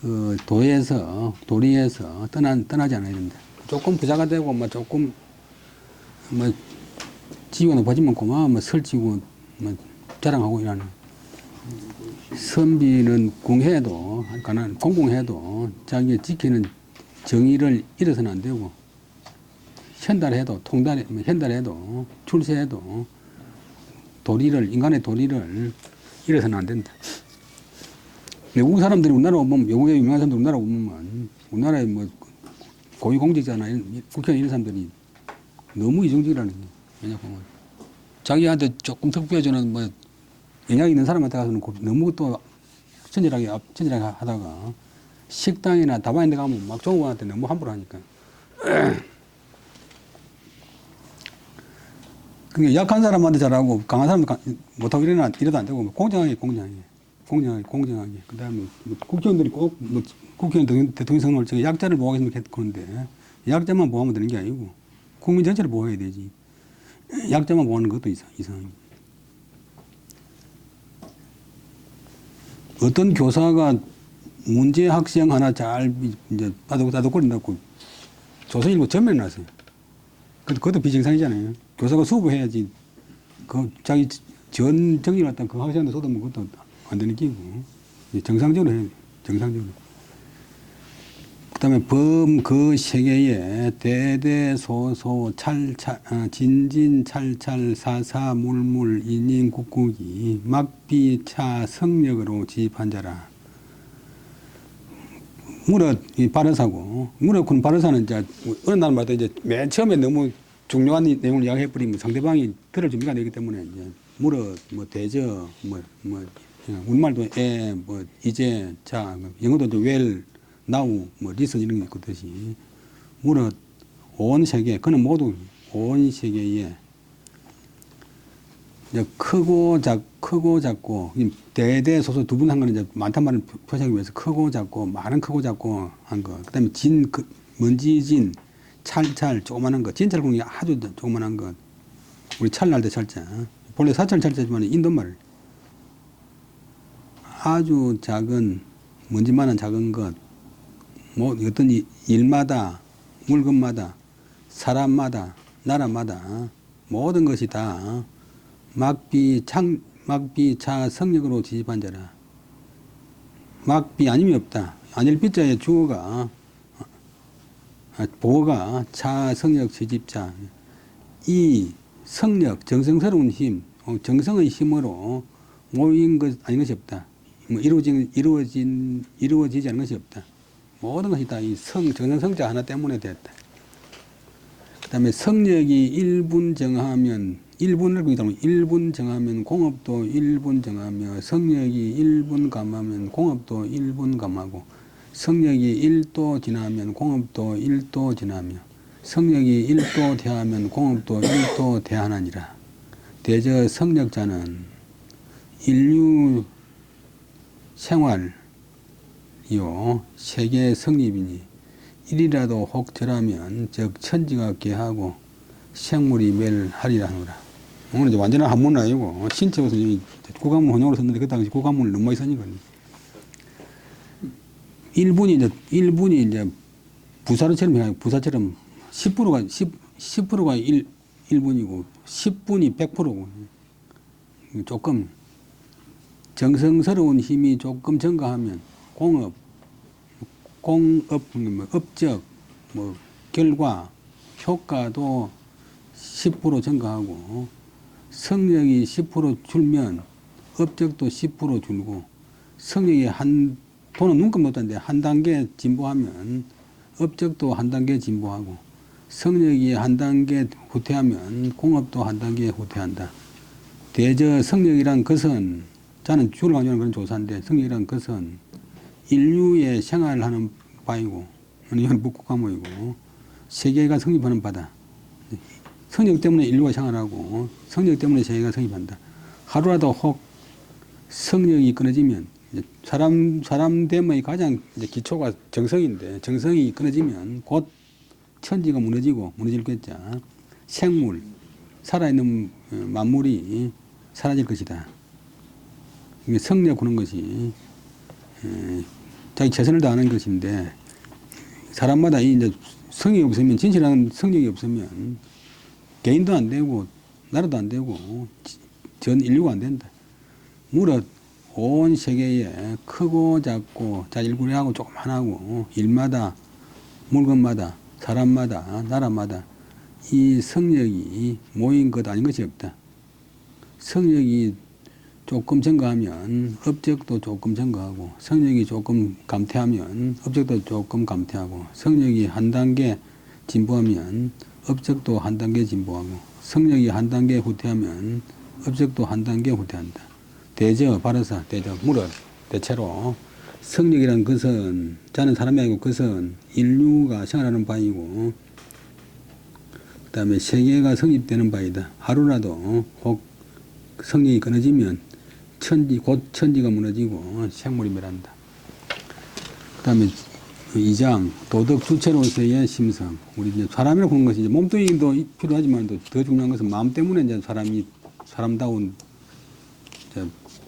그 도리에서 떠나지 않아야 된다. 조금 부자가 되고 뭐 조금 뭐 지위가 높아지면 고마워 뭐 설치고 뭐 자랑하고 이러는. 선비는 궁해도 공공해도 자기 지키는 정의를 잃어서는 안 되고 현달해도 현달해도 출세해도 인간의 도리를 잃어서는 안 된다. 외국 사람들이 우리나라 오면 외국에 유명한 사람들 우리나라 오면 우리나라에 뭐 고위공직자나 국회의원 이런 사람들이 너무 이중적이라는 거예요. 왜냐 보면 자기한테 조금 특별해주는 뭐 영향 있는 사람한테 가서는 너무 또 친절하게 하다가 식당이나 다방에 데 가면 막 좋은 분한테 너무 함부로 하니까. 그러니까 약한 사람한테 잘하고 강한 사람한테 못하고 이래도 안 되고 공정하게. 그 다음에 뭐 국회의원들이 꼭 뭐 국회의원 대통령 선거를 제가 약자를 보호하겠으면 그런데 약자만 보호하면 되는 게 아니고 국민 전체를 보호해야 되지. 약자만 보호하는 것도 이상하게. 어떤 교사가 문제 학생 하나 잘 이제 따독거린다고 조선일보 전면에 났어요. 그것도 비정상이잖아요. 교사가 수업해야지. 그 자기 전 정리 왔다 그 학생한테 쏟아면 그것도 안 되는 기고 정상적으로 해야 돼. 정상적으로. 그다음에 범 그 세계에 대대소소 진진 찰찰 사사 물물 인인 국국이 막비차 성력으로 지입한 자라. 무릇 이 바르사고 무릇 군 바르사는 이제 어느 날마다 이제 맨 처음에 너무 중요한 내용을 이야기해 버리면 상대방이 들을 준비가 안 되기 때문에 이제 무릇 뭐 대저 뭐 우리말도 뭐 이제 자 영어도 이제 well now 뭐 리슨 이런 게 있듯이 무릇 온 세계 그는 모두 온 세계에 이제 크고 작고 대대소소 두 분 한 거는 이제 많단 말을 표시하기 위해서 크고 작고 많은 크고 작고 한 거. 그다음에 먼지진 찰찰 조그만한 거. 진찰공이 아주 조그만한 거. 우리 찰날 때 찰자. 본래 사찰 찰자지만 인도말 아주 작은 먼지만한 작은 것. 뭐 어떤 일마다 물건마다 사람마다 나라마다 모든 것이 다 막비차 성력으로 지집한 자라. 막비 아님이 없다. 아닐 비자의 주어가 보어가 차 성력 지집자. 이 성력 정성스러운 힘, 정성의 힘으로 모인 것 아닌 것이 없다. 뭐 이루어지지 않은 것이 없다. 모든 것이 다 이 정성성자 하나 때문에 됐다. 그다음에 성력이 1분 정하면 1분을 보기 때문에 1분 정하면 공업도 1분 정하며 성력이 1분 감하면 공업도 1분 감하고 성력이 1도 지나면 공업도 1도 지나며 성력이 1도 대하면 공업도 1도 대하나니라. 대저 성력자는 인류 생활이요 세계 성립이니 일이라도 혹 절하면 즉 천지가 개하고 생물이 멸하리라 하노라. 오늘 이제 완전한 한문은 아니고 신체 우선 구간문 혼용으로 썼는데 그 당시 구간문을 너무 많이 쓰니까 1분이 이제 부사처럼 10%가 1분이고 10분이 100%고 조금 정성스러운 힘이 조금 증가하면 공업 업적 결과 효과도 10% 증가하고 성력이 10% 줄면 업적도 10% 줄고 성력이 돈은 눈금 못하는데 한 단계 진보하면 업적도 한 단계 진보하고 성력이 한 단계 후퇴하면 공업도 한 단계 후퇴한다. 대저 성력이란 것은 저는 주를 강조하는 그런 조사인데 성력이란 것은 인류의 생활을 하는 바이고 이건 묵국과목이고 세계가 성립하는 바다. 성력 때문에 인류가 생활하고 성력 때문에 세계가 성립한다. 하루라도 혹 성력이 끊어지면 사람 됨의 가장 기초가 정성인데 정성이 끊어지면 곧 천지가 무너질 것자 생물 살아있는 만물이 사라질 것이다. 이게 성력 그런 것이 자기 최선을 다하는 것인데 사람마다 이제 성이 없으면 진실한 성력이 없으면 개인도 안 되고 나라도 안 되고 전 인류가 안 된다. 무릇 온 세계에 크고 작고 자질구레하고 조그만하고 일마다 물건마다 사람마다 나라마다 이 성력이 모인 것 아닌 것이 없다. 성력이 조금 증가하면 업적도 조금 증가하고 성력이 조금 감퇴하면 업적도 조금 감퇴하고 성력이 한 단계 진보하면 업적도 한 단계 진보하고 성력이 한 단계 후퇴하면 업적도 한 단계 후퇴한다. 대저 바르사 대저 무릇 대체로 성력이란 것은 자는 사람이 아니고 그것은 인류가 생활하는 바이고 그 다음에 세계가 성립되는 바이다. 하루라도 혹 성력이 끊어지면 곧 천지가 무너지고 생물이 멸한다. 그 다음에 2장 도덕 주체로서의 심성. 우리 이제 사람이라고 보는 것이 이제 몸뚱이도 필요하지만 더 중요한 것은 마음 때문에 이제 사람다운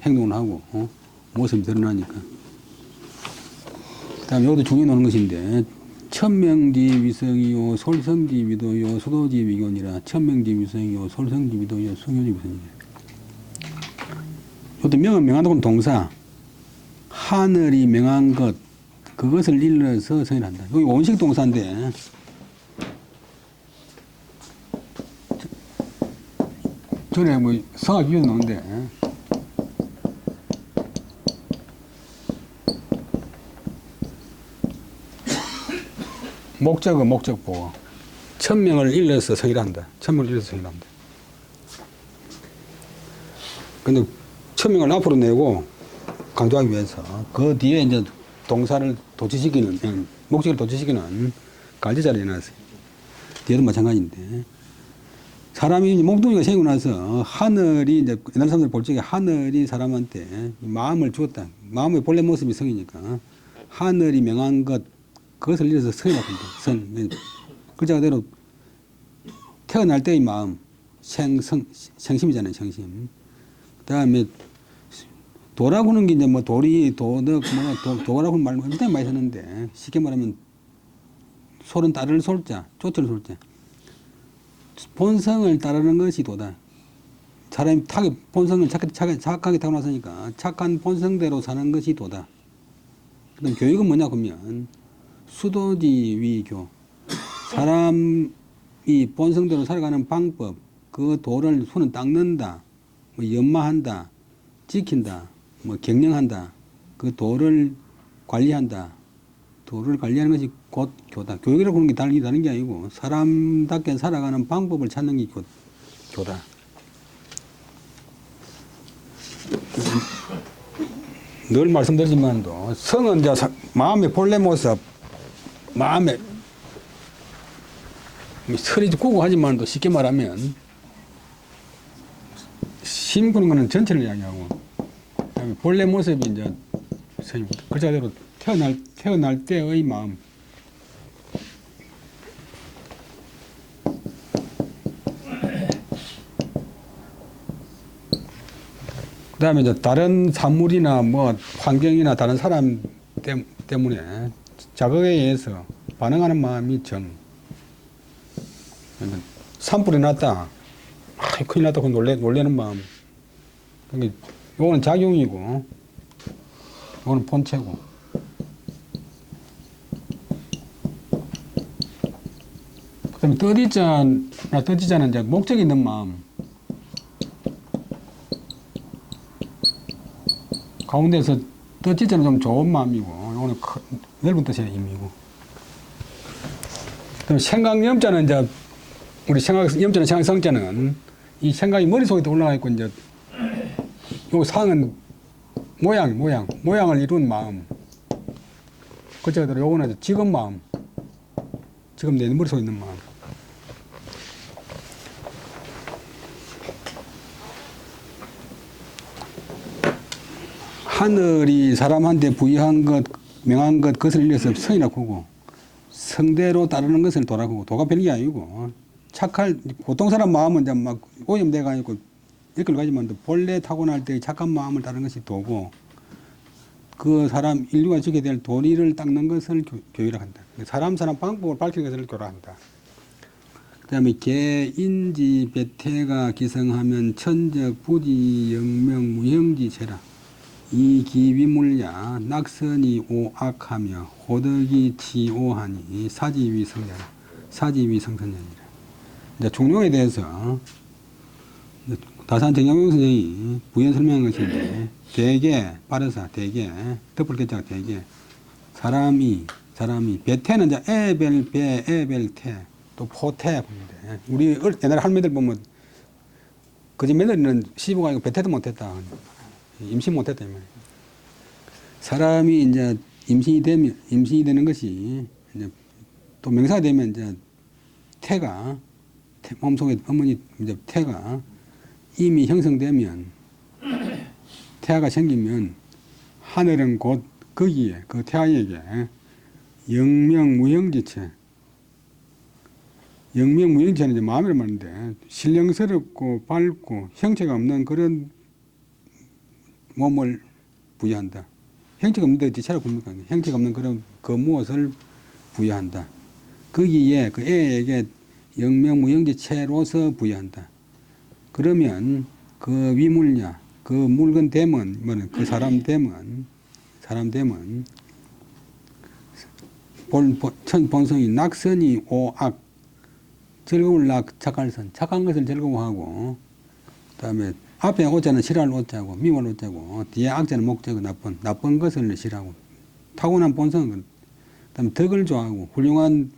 행동을 하고 모습이 드러나니까. 그다음에 이것도 중요히 노는 것인데 천명지 위성이요 솔성지 위도요 수도지 위견이라 천명지 위성이요 솔성지 위도요 수교지 위성이라. 이것도 명은 명한다고는 동사 하늘이 명한 것 그것을 일러서 성일한다. 여기 원식 동사인데 전에 뭐 성악 위에서 나오는데 목적은 목적보 천명을 일러서 성일한다. 천명을 일러서 성일한다. 근데 천명을 앞으로 내고 강조하기 위해서 그 뒤에 이제 동사를 도치시키는 목적을 도치시키는 갈대자를 해놨어요. 뒤에도 마찬가지인데 사람이 몸뚱이가 생기고 나서 하늘이 이제 옛날 사람들 볼 적에 하늘이 사람한테 마음을 주었다. 마음의 본래 모습이 성이니까 하늘이 명한 것 그것을 이래서 성이라고 합니다. 성. 글자 그대로 태어날 때의 마음 생심이잖아요. 생심. 그 다음에 도라고 하는 게 이제 뭐 도리, 도덕, 도라고 하는 말 굉장히 많이 쓰는데 쉽게 말하면 솔은 따를 솔자, 쫓을 솔자. 본성을 따르는 것이 도다. 사람이 본성을 착하게 타고났으니까 착한 본성대로 사는 것이 도다. 그 다음 교육은 뭐냐 그러면 수도지 위교. 사람이 본성대로 살아가는 방법, 그 도를 손은 닦는다, 뭐 연마한다, 지킨다, 뭐 경영한다, 그 도를 관리한다. 도를 관리하는 것이 곧 교다. 교육이라고 하는 게 다른 게 아니고 사람답게 살아가는 방법을 찾는 게 교다. 늘 말씀드리지만도 성은 이제 마음의 본래 모습, 마음에 설이 구고 하지만도 쉽게 말하면 심구는 거는 전체를 이야기하고 그다음에 본래 모습이 이제 글자대로 태어날 때의 마음. 그 다음에 이제 다른 산물이나 뭐 환경이나 다른 사람 때문에 자극에 의해서 반응하는 마음이 정. 산불이 났다. 큰일 났다고 놀래는 마음. 그러니까 요거는 작용이고, 요거는 본체고. 그 다음에 떠디자는 이제 목적이 있는 마음. 가운데서 떠지자는 좀 좋은 마음이고, 요거는 넓은 뜻의 의미고. 그다음에 생각염자는 이제 우리 염자는 생각성자는 이 생각이 머릿속에 올라가 있고 이제 요 상은 모양을 이룬 마음. 그쪽으로 요거는 지금 마음. 지금 내 머릿속에 있는 마음. 하늘이 사람한테 부여한 것, 명한 것, 그것을 일러서 성이라고 하고, 성대로 따르는 것을 도라고, 도가 별게 아니고, 보통 사람 마음은 이제 막 오염돼가 있고, 이끌 가지만 본래 타고날 때 착한 마음을 따르는 것이 도고, 그 사람, 인류가 지게 될 도리를 닦는 것을 교육이라고 한다. 사람 방법을 밝히는 것을 교라 한다. 그 다음에 개인지 배태가 기성하면 천적 부지 영명 무형지 체라. 이 기위물야 낙선이 오악하며 호덕이 치오하니 사지위 성선년이라. 이제 중용에 대해서 다산 정영용 선생이 부연 설명한 것인데 대개 빠르사 대개 덮을 개자가 대개 사람이 배태는 이제 에벨배 에벨태 또 포태 보는데 우리 옛날에 할머니들 보면 그집 며느리는 시부가 아니고 배태도 못했다. 임신 못했다. 사람이 이제 임신이 되는 것이 이제 또 명사가 되면 이제 몸속에 어머니 이제 태가 이미 형성되면 태아가 생기면 하늘은 곧 거기에 그 태아에게 영명무형지체 영명무형지체는 이제 마음이란 말인데 신령스럽고 밝고 형체가 없는 그런 몸을 부여한다. 형체가 없는데 어찌 체를 굽니까? 형체가 없는 그런 그 무엇을 부여한다. 거기에 그 애에게 영명무형지체로서 부여한다. 그러면 그 위물냐, 그 물건 되면, 뭐는 그 사람 되면, 본성이 낙선이 오악, 즐거울 낙, 착할 선, 착한 것을 즐거워하고, 그 다음에 앞에 오자는 싫어할 오자고, 미워할 오자고, 뒤에 악자는 목자고, 나쁜 것을 싫어하고, 타고난 본성은, 그 다음에 덕을 좋아하고, 훌륭한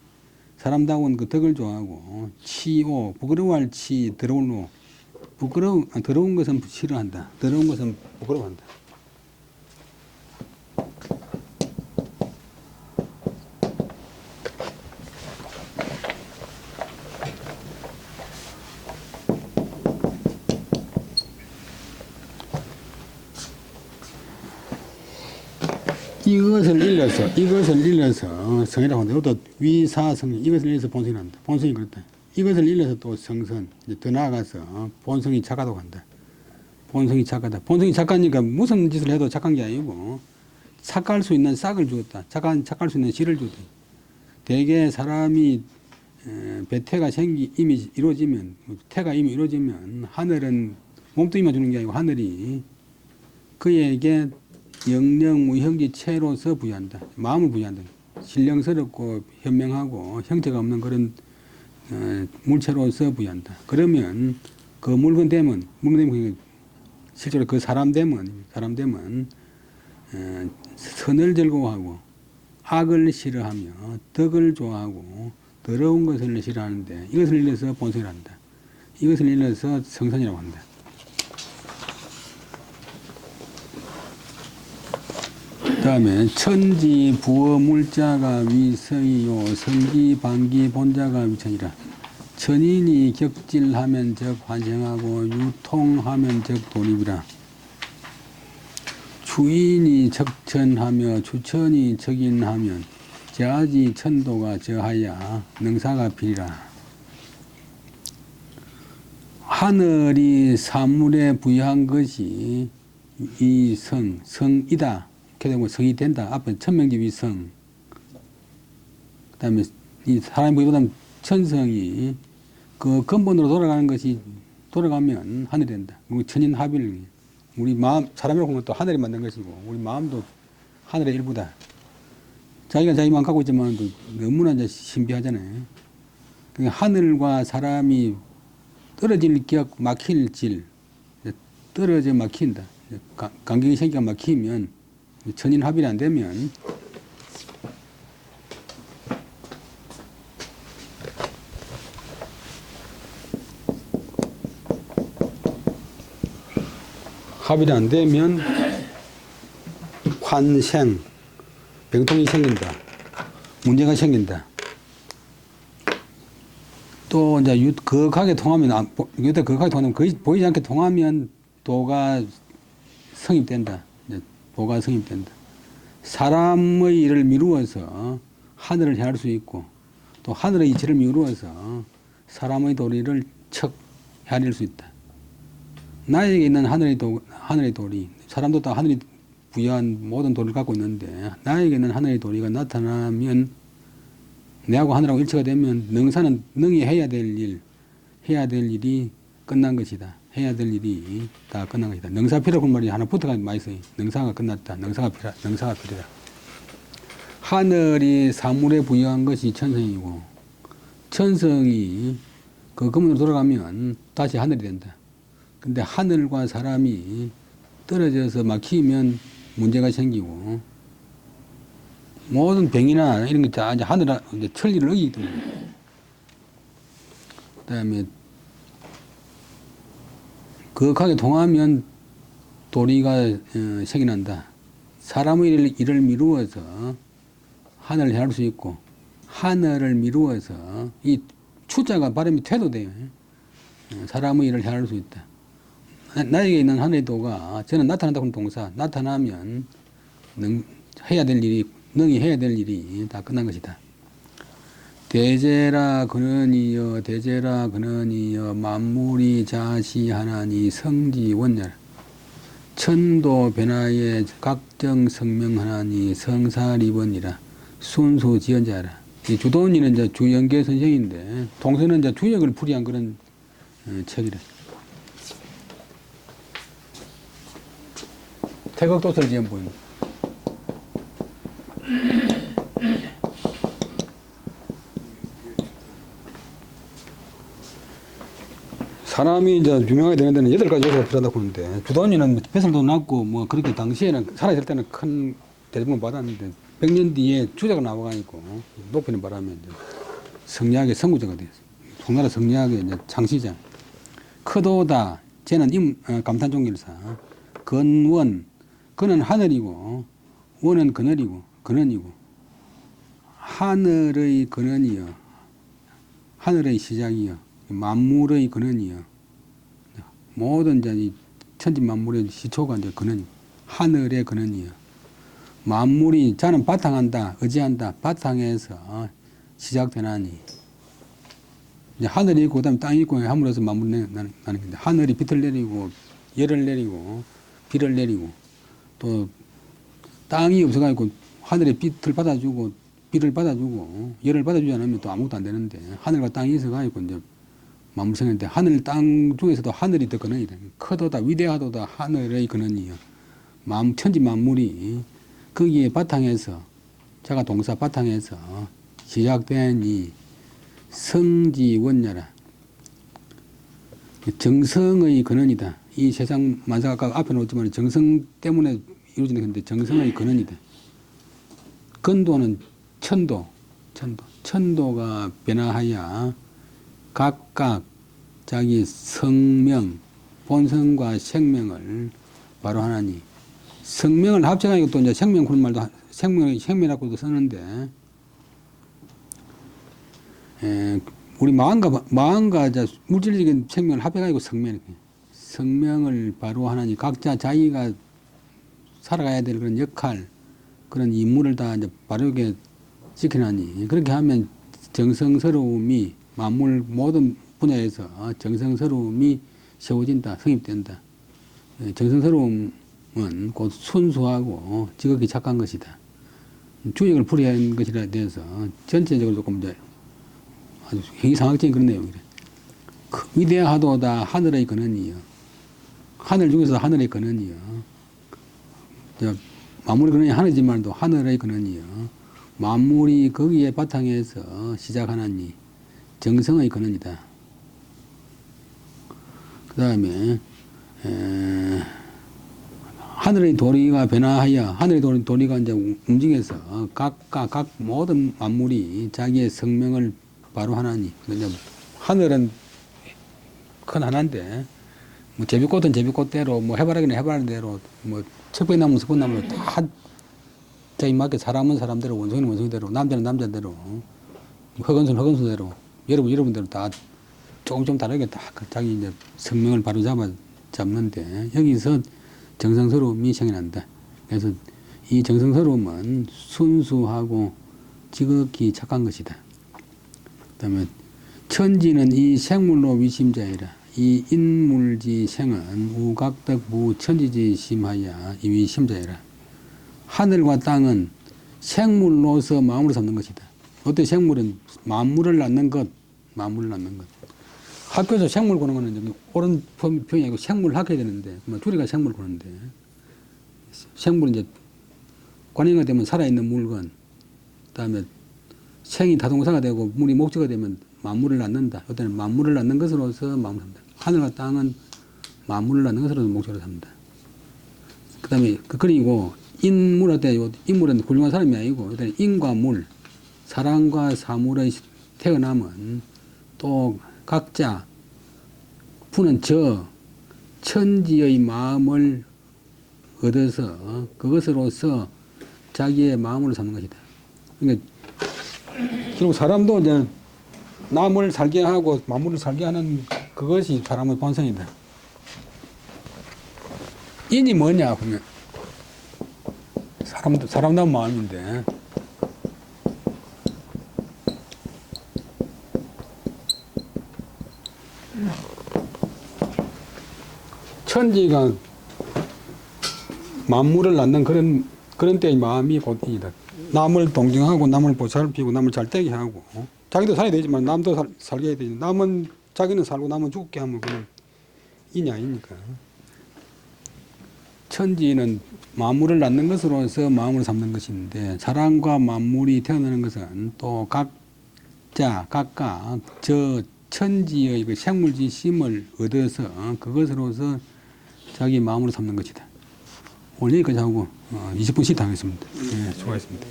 사람다운 그 덕을 좋아하고, 치오, 부끄러워할 치, 더러운 오, 더러운 것은 싫어한다. 더러운 것은 부끄러워한다. 이것을 일러서 성이라고 하는데, 이것도 위사성, 이것을 일러서 본성이 난다. 본성이 그렇다. 이것을 일러서 또 성선, 이제 더 나아가서 본성이 착하다고 한다. 본성이 착하다. 본성이 착하니까 무슨 짓을 해도 착한 게 아니고, 착할 수 있는 싹을 주었다. 착할 수 있는 씨를 주었다. 대개 사람이 배태가 이미 이루어지면, 태가 이미 이루어지면, 하늘은 몸뚱이만 주는 게 아니고, 하늘이 그에게 영영무형지체로서 부여한다. 마음을 부여한다. 신령스럽고 현명하고 형체가 없는 그런 물체로서 부여한다. 그러면 그 물건 되면 실제로 그 사람 되면 선을 즐거워하고 악을 싫어하며 덕을 좋아하고 더러운 것을 싫어하는데, 이것을 일러서 본성이라 한다. 이것을 일러서 성선이라고 한다. 그 다음에 천지 부어 물자가 위성이요 성기 반기 본자가 위천이라. 천인이 격질하면 적 환생하고 유통하면 적 독립이라. 추인이 적천하며 추천이 적인하면 저하지 천도가 저하야 능사가 필이라. 하늘이 사물에 부여한 것이 이 성이다. 이렇게 되면 성이 된다. 앞에 천명지 위성. 그 다음에 이 사람이 보기보다는 천성이 그 근본으로 돌아가면 하늘이 된다. 천인합일. 우리 마음, 사람이라고 보면 또 하늘이 만든 것이고, 우리 마음도 하늘의 일부다. 자기가 자기 마음 갖고 있지만 너무나 이제 신비하잖아요. 그러니까 하늘과 사람이 떨어질 격 막힐 질, 떨어져 막힌다. 간격이 생기가 막히면, 천인 합일이 안 되면 환생, 병통이 생긴다. 문제가 생긴다. 또 이제 거하게 통하면, 거의 보이지 않게 통하면 도가 성립된다. 도가 성립된다. 사람의 일을 미루어서 하늘을 향할 수 있고, 또 하늘의 이치를 미루어서 사람의 도리를 척 헤아릴 수 있다. 나에게 있는 하늘의 도리, 사람도 다 하늘이 부여한 모든 도리를 갖고 있는데, 나에게 있는 하늘의 도리가 나타나면, 내하고 하늘하고 일치가 되면 능사는 능히 해야 될 일이 끝난 것이다. 해야 될 일이 다 끝난 것이다. 능사필이라고 말이 하나 붙어가지고 많이 써요. 능사가 끝났다. 능사가 필이다. 하늘이 사물에 부여한 것이 천성이고, 천성이 그 근본으로 돌아가면 다시 하늘이 된다. 근데 하늘과 사람이 떨어져서 막히면 문제가 생기고, 모든 병이나 이런 게 다 이제 이제 천리를 어기기 때문에. 그 다음에 거하게 통하면 도리가 생겨난다. 사람의 일을 미루어서 하늘을 향할 수 있고, 하늘을 미루어서 이 추자가 발음이 돼도 돼요. 사람의 일을 향할 수 있다. 나에게 있는 하늘의 도가 저는 나타난다고 하는 동사, 나타나면 능히 해야 될 일이 다 끝난 것이다. 대제라 근원이여 만물이 자시하나니 성지 원열. 천도 변화에 각정 성명하나니 성사리번이라 순수 지연자라. 이 주도원이는 이제 주연계 선생인데 동서는 이제 주역을 풀이한 그런 책이래. 태극도서를 지은 분. 사람이 이제 유명하게 되는 데는 8가지 요소가 필요하다고 하는데, 주도원이는 배설도 낮고, 뭐, 그렇게 당시에는, 살아있을 때는 큰 대접을 받았는데, 100년 뒤에 주자가 나와가지고, 높이는 바람에 이제 성리학의 선구자가 됐어요. 송나라 성리학의 이제 창시자. 크도다, 쟤는 감탄종일사. 근원, 근은 하늘이고, 원은 그늘이고, 근원이고, 하늘의 근원이여, 하늘의 시작이여, 만물의 근원이여. 모든 이제 천지 만물의 시초가 이제 근원, 하늘의 근원이여. 만물이 자는 바탕한다, 의지한다, 바탕에서 시작되나니. 이제 하늘이 있고, 그 다음에 땅이 있고, 함으로써 만물이 나는 건데, 하늘이 빛을 내리고, 열을 내리고, 비를 내리고, 또 땅이 없어가지고, 하늘의 빛을 받아주고, 비를 받아주고, 열을 받아주지 않으면 또 아무것도 안 되는데, 하늘과 땅이 있어가지고, 이제 만물 생겼는데, 하늘, 땅 중에서도 하늘이 더 근원이다. 크도다, 위대하도다, 하늘의 근원이여. 천지 만물이 거기에 바탕에서, 자가 동사 바탕에서 시작되니 성지원자라. 정성의 근원이다. 이 세상 만사가 아까 앞에 놓았지만 정성 때문에 이루어지는 건데 정성의 근원이다. 근도는 천도가 변화하여 각각 자기 성명, 본성과 생명을 바로 하나니, 성명을 합쳐가지고 또 이제 생명 그런 말도, 생명이라고도 쓰는데, 우리 마음과 물질적인 생명을 합해가지고 성명을 바로 하나니, 각자 자기가 살아가야 될 그런 역할, 그런 임무를 다 이제 바르게 지켜나니, 그렇게 하면 정성스러움이 만물 모든 분야에서 정성스러움이 세워진다, 성립된다. 정성스러움은 곧 순수하고 지극히 착한 것이다. 주역을 풀이한 것이라 돼서 전체적으로 조금 이제 아주 형이상학적인 그런 내용이래. 위대하도다 하늘의 근원이여. 하늘 중에서 하늘의 근원이여. 만물의 근원이 하늘이지만도 하늘의 근원이여. 만물이 거기에 바탕에서 시작하나니 정성의 근원이다. 그 다음에 하늘의 도리가 변화하여, 하늘의 도리가 이제 움직여서 각 모든 만물이 자기의 성명을 바로 하나니. 하늘은 큰 하나인데, 뭐 제비꽃은 제비꽃대로, 뭐 해바라기는 해바라기대로, 뭐 척배나무는 척배나무로 다 자기 맞게 사람은 사람대로, 원숭이는 원숭이대로, 남자는 남자대로, 흑원수는 흑원수대로, 여러분대로 다 조금 다르게 다 자기 이제 성명을 바로 잡는데, 여기서 정성스러움이 생겨난다. 그래서 이 정성스러움은 순수하고 지극히 착한 것이다. 그 다음에 천지는 이 생물로 위심자이라. 이 인물지 생은 우각덕부 천지지 심하여 이위 심자이라. 하늘과 땅은 생물로서 마음으로 삼는 것이다. 어때? 생물은 만물을 낳는 것, 학교에서 생물 보는 거는 옳은 표현이 아니고 생물 학해야 되는데, 줄이가 생물 보는데, 생물은 이제 관행이 되면 살아있는 물건, 그 다음에 생이 다동사가 되고 물이 목적어가 되면 만물을 낳는다. 어때는 만물을 낳는 것으로서 마음을 삼는다. 하늘과 땅은 만물을 낳는 것으로서 목적으로 삼는다. 그 다음에 그리고 인물 어때? 인물은 훌륭한 사람이 아니고, 인과 물, 사람과 사물의 태어남은 또 각자 푸는 천지의 마음을 얻어서 그것으로서 자기의 마음으로 삼는 것이다. 그러니까 결국 사람도 이제 남을 살게 하고 만물을 살게 하는 그것이 사람의 본성이다. 인이 뭐냐 보면 사람다운 마음인데, 천지가 만물을 낳는 그런 때의 마음이 곧이다. 남을 동정하고 남을 보살피고 남을 잘 되게 하고 자기도 살아야 되지만 남도 살게 해야 되지. 남은 자기는 살고 남은 죽게 하면 그건 인이 아닙니까? 천지는 만물을 낳는 것으로서 마음을 삼는 것인데 사람과 만물이 태어나는 것은 또 각각 저 천지의 그 생물지심을 얻어서 그것으로서 자기 마음으로 삼는 것이다. 오늘 여기까지 하고 20분 쉬다 하겠습니다. 네, 수고하셨습니다.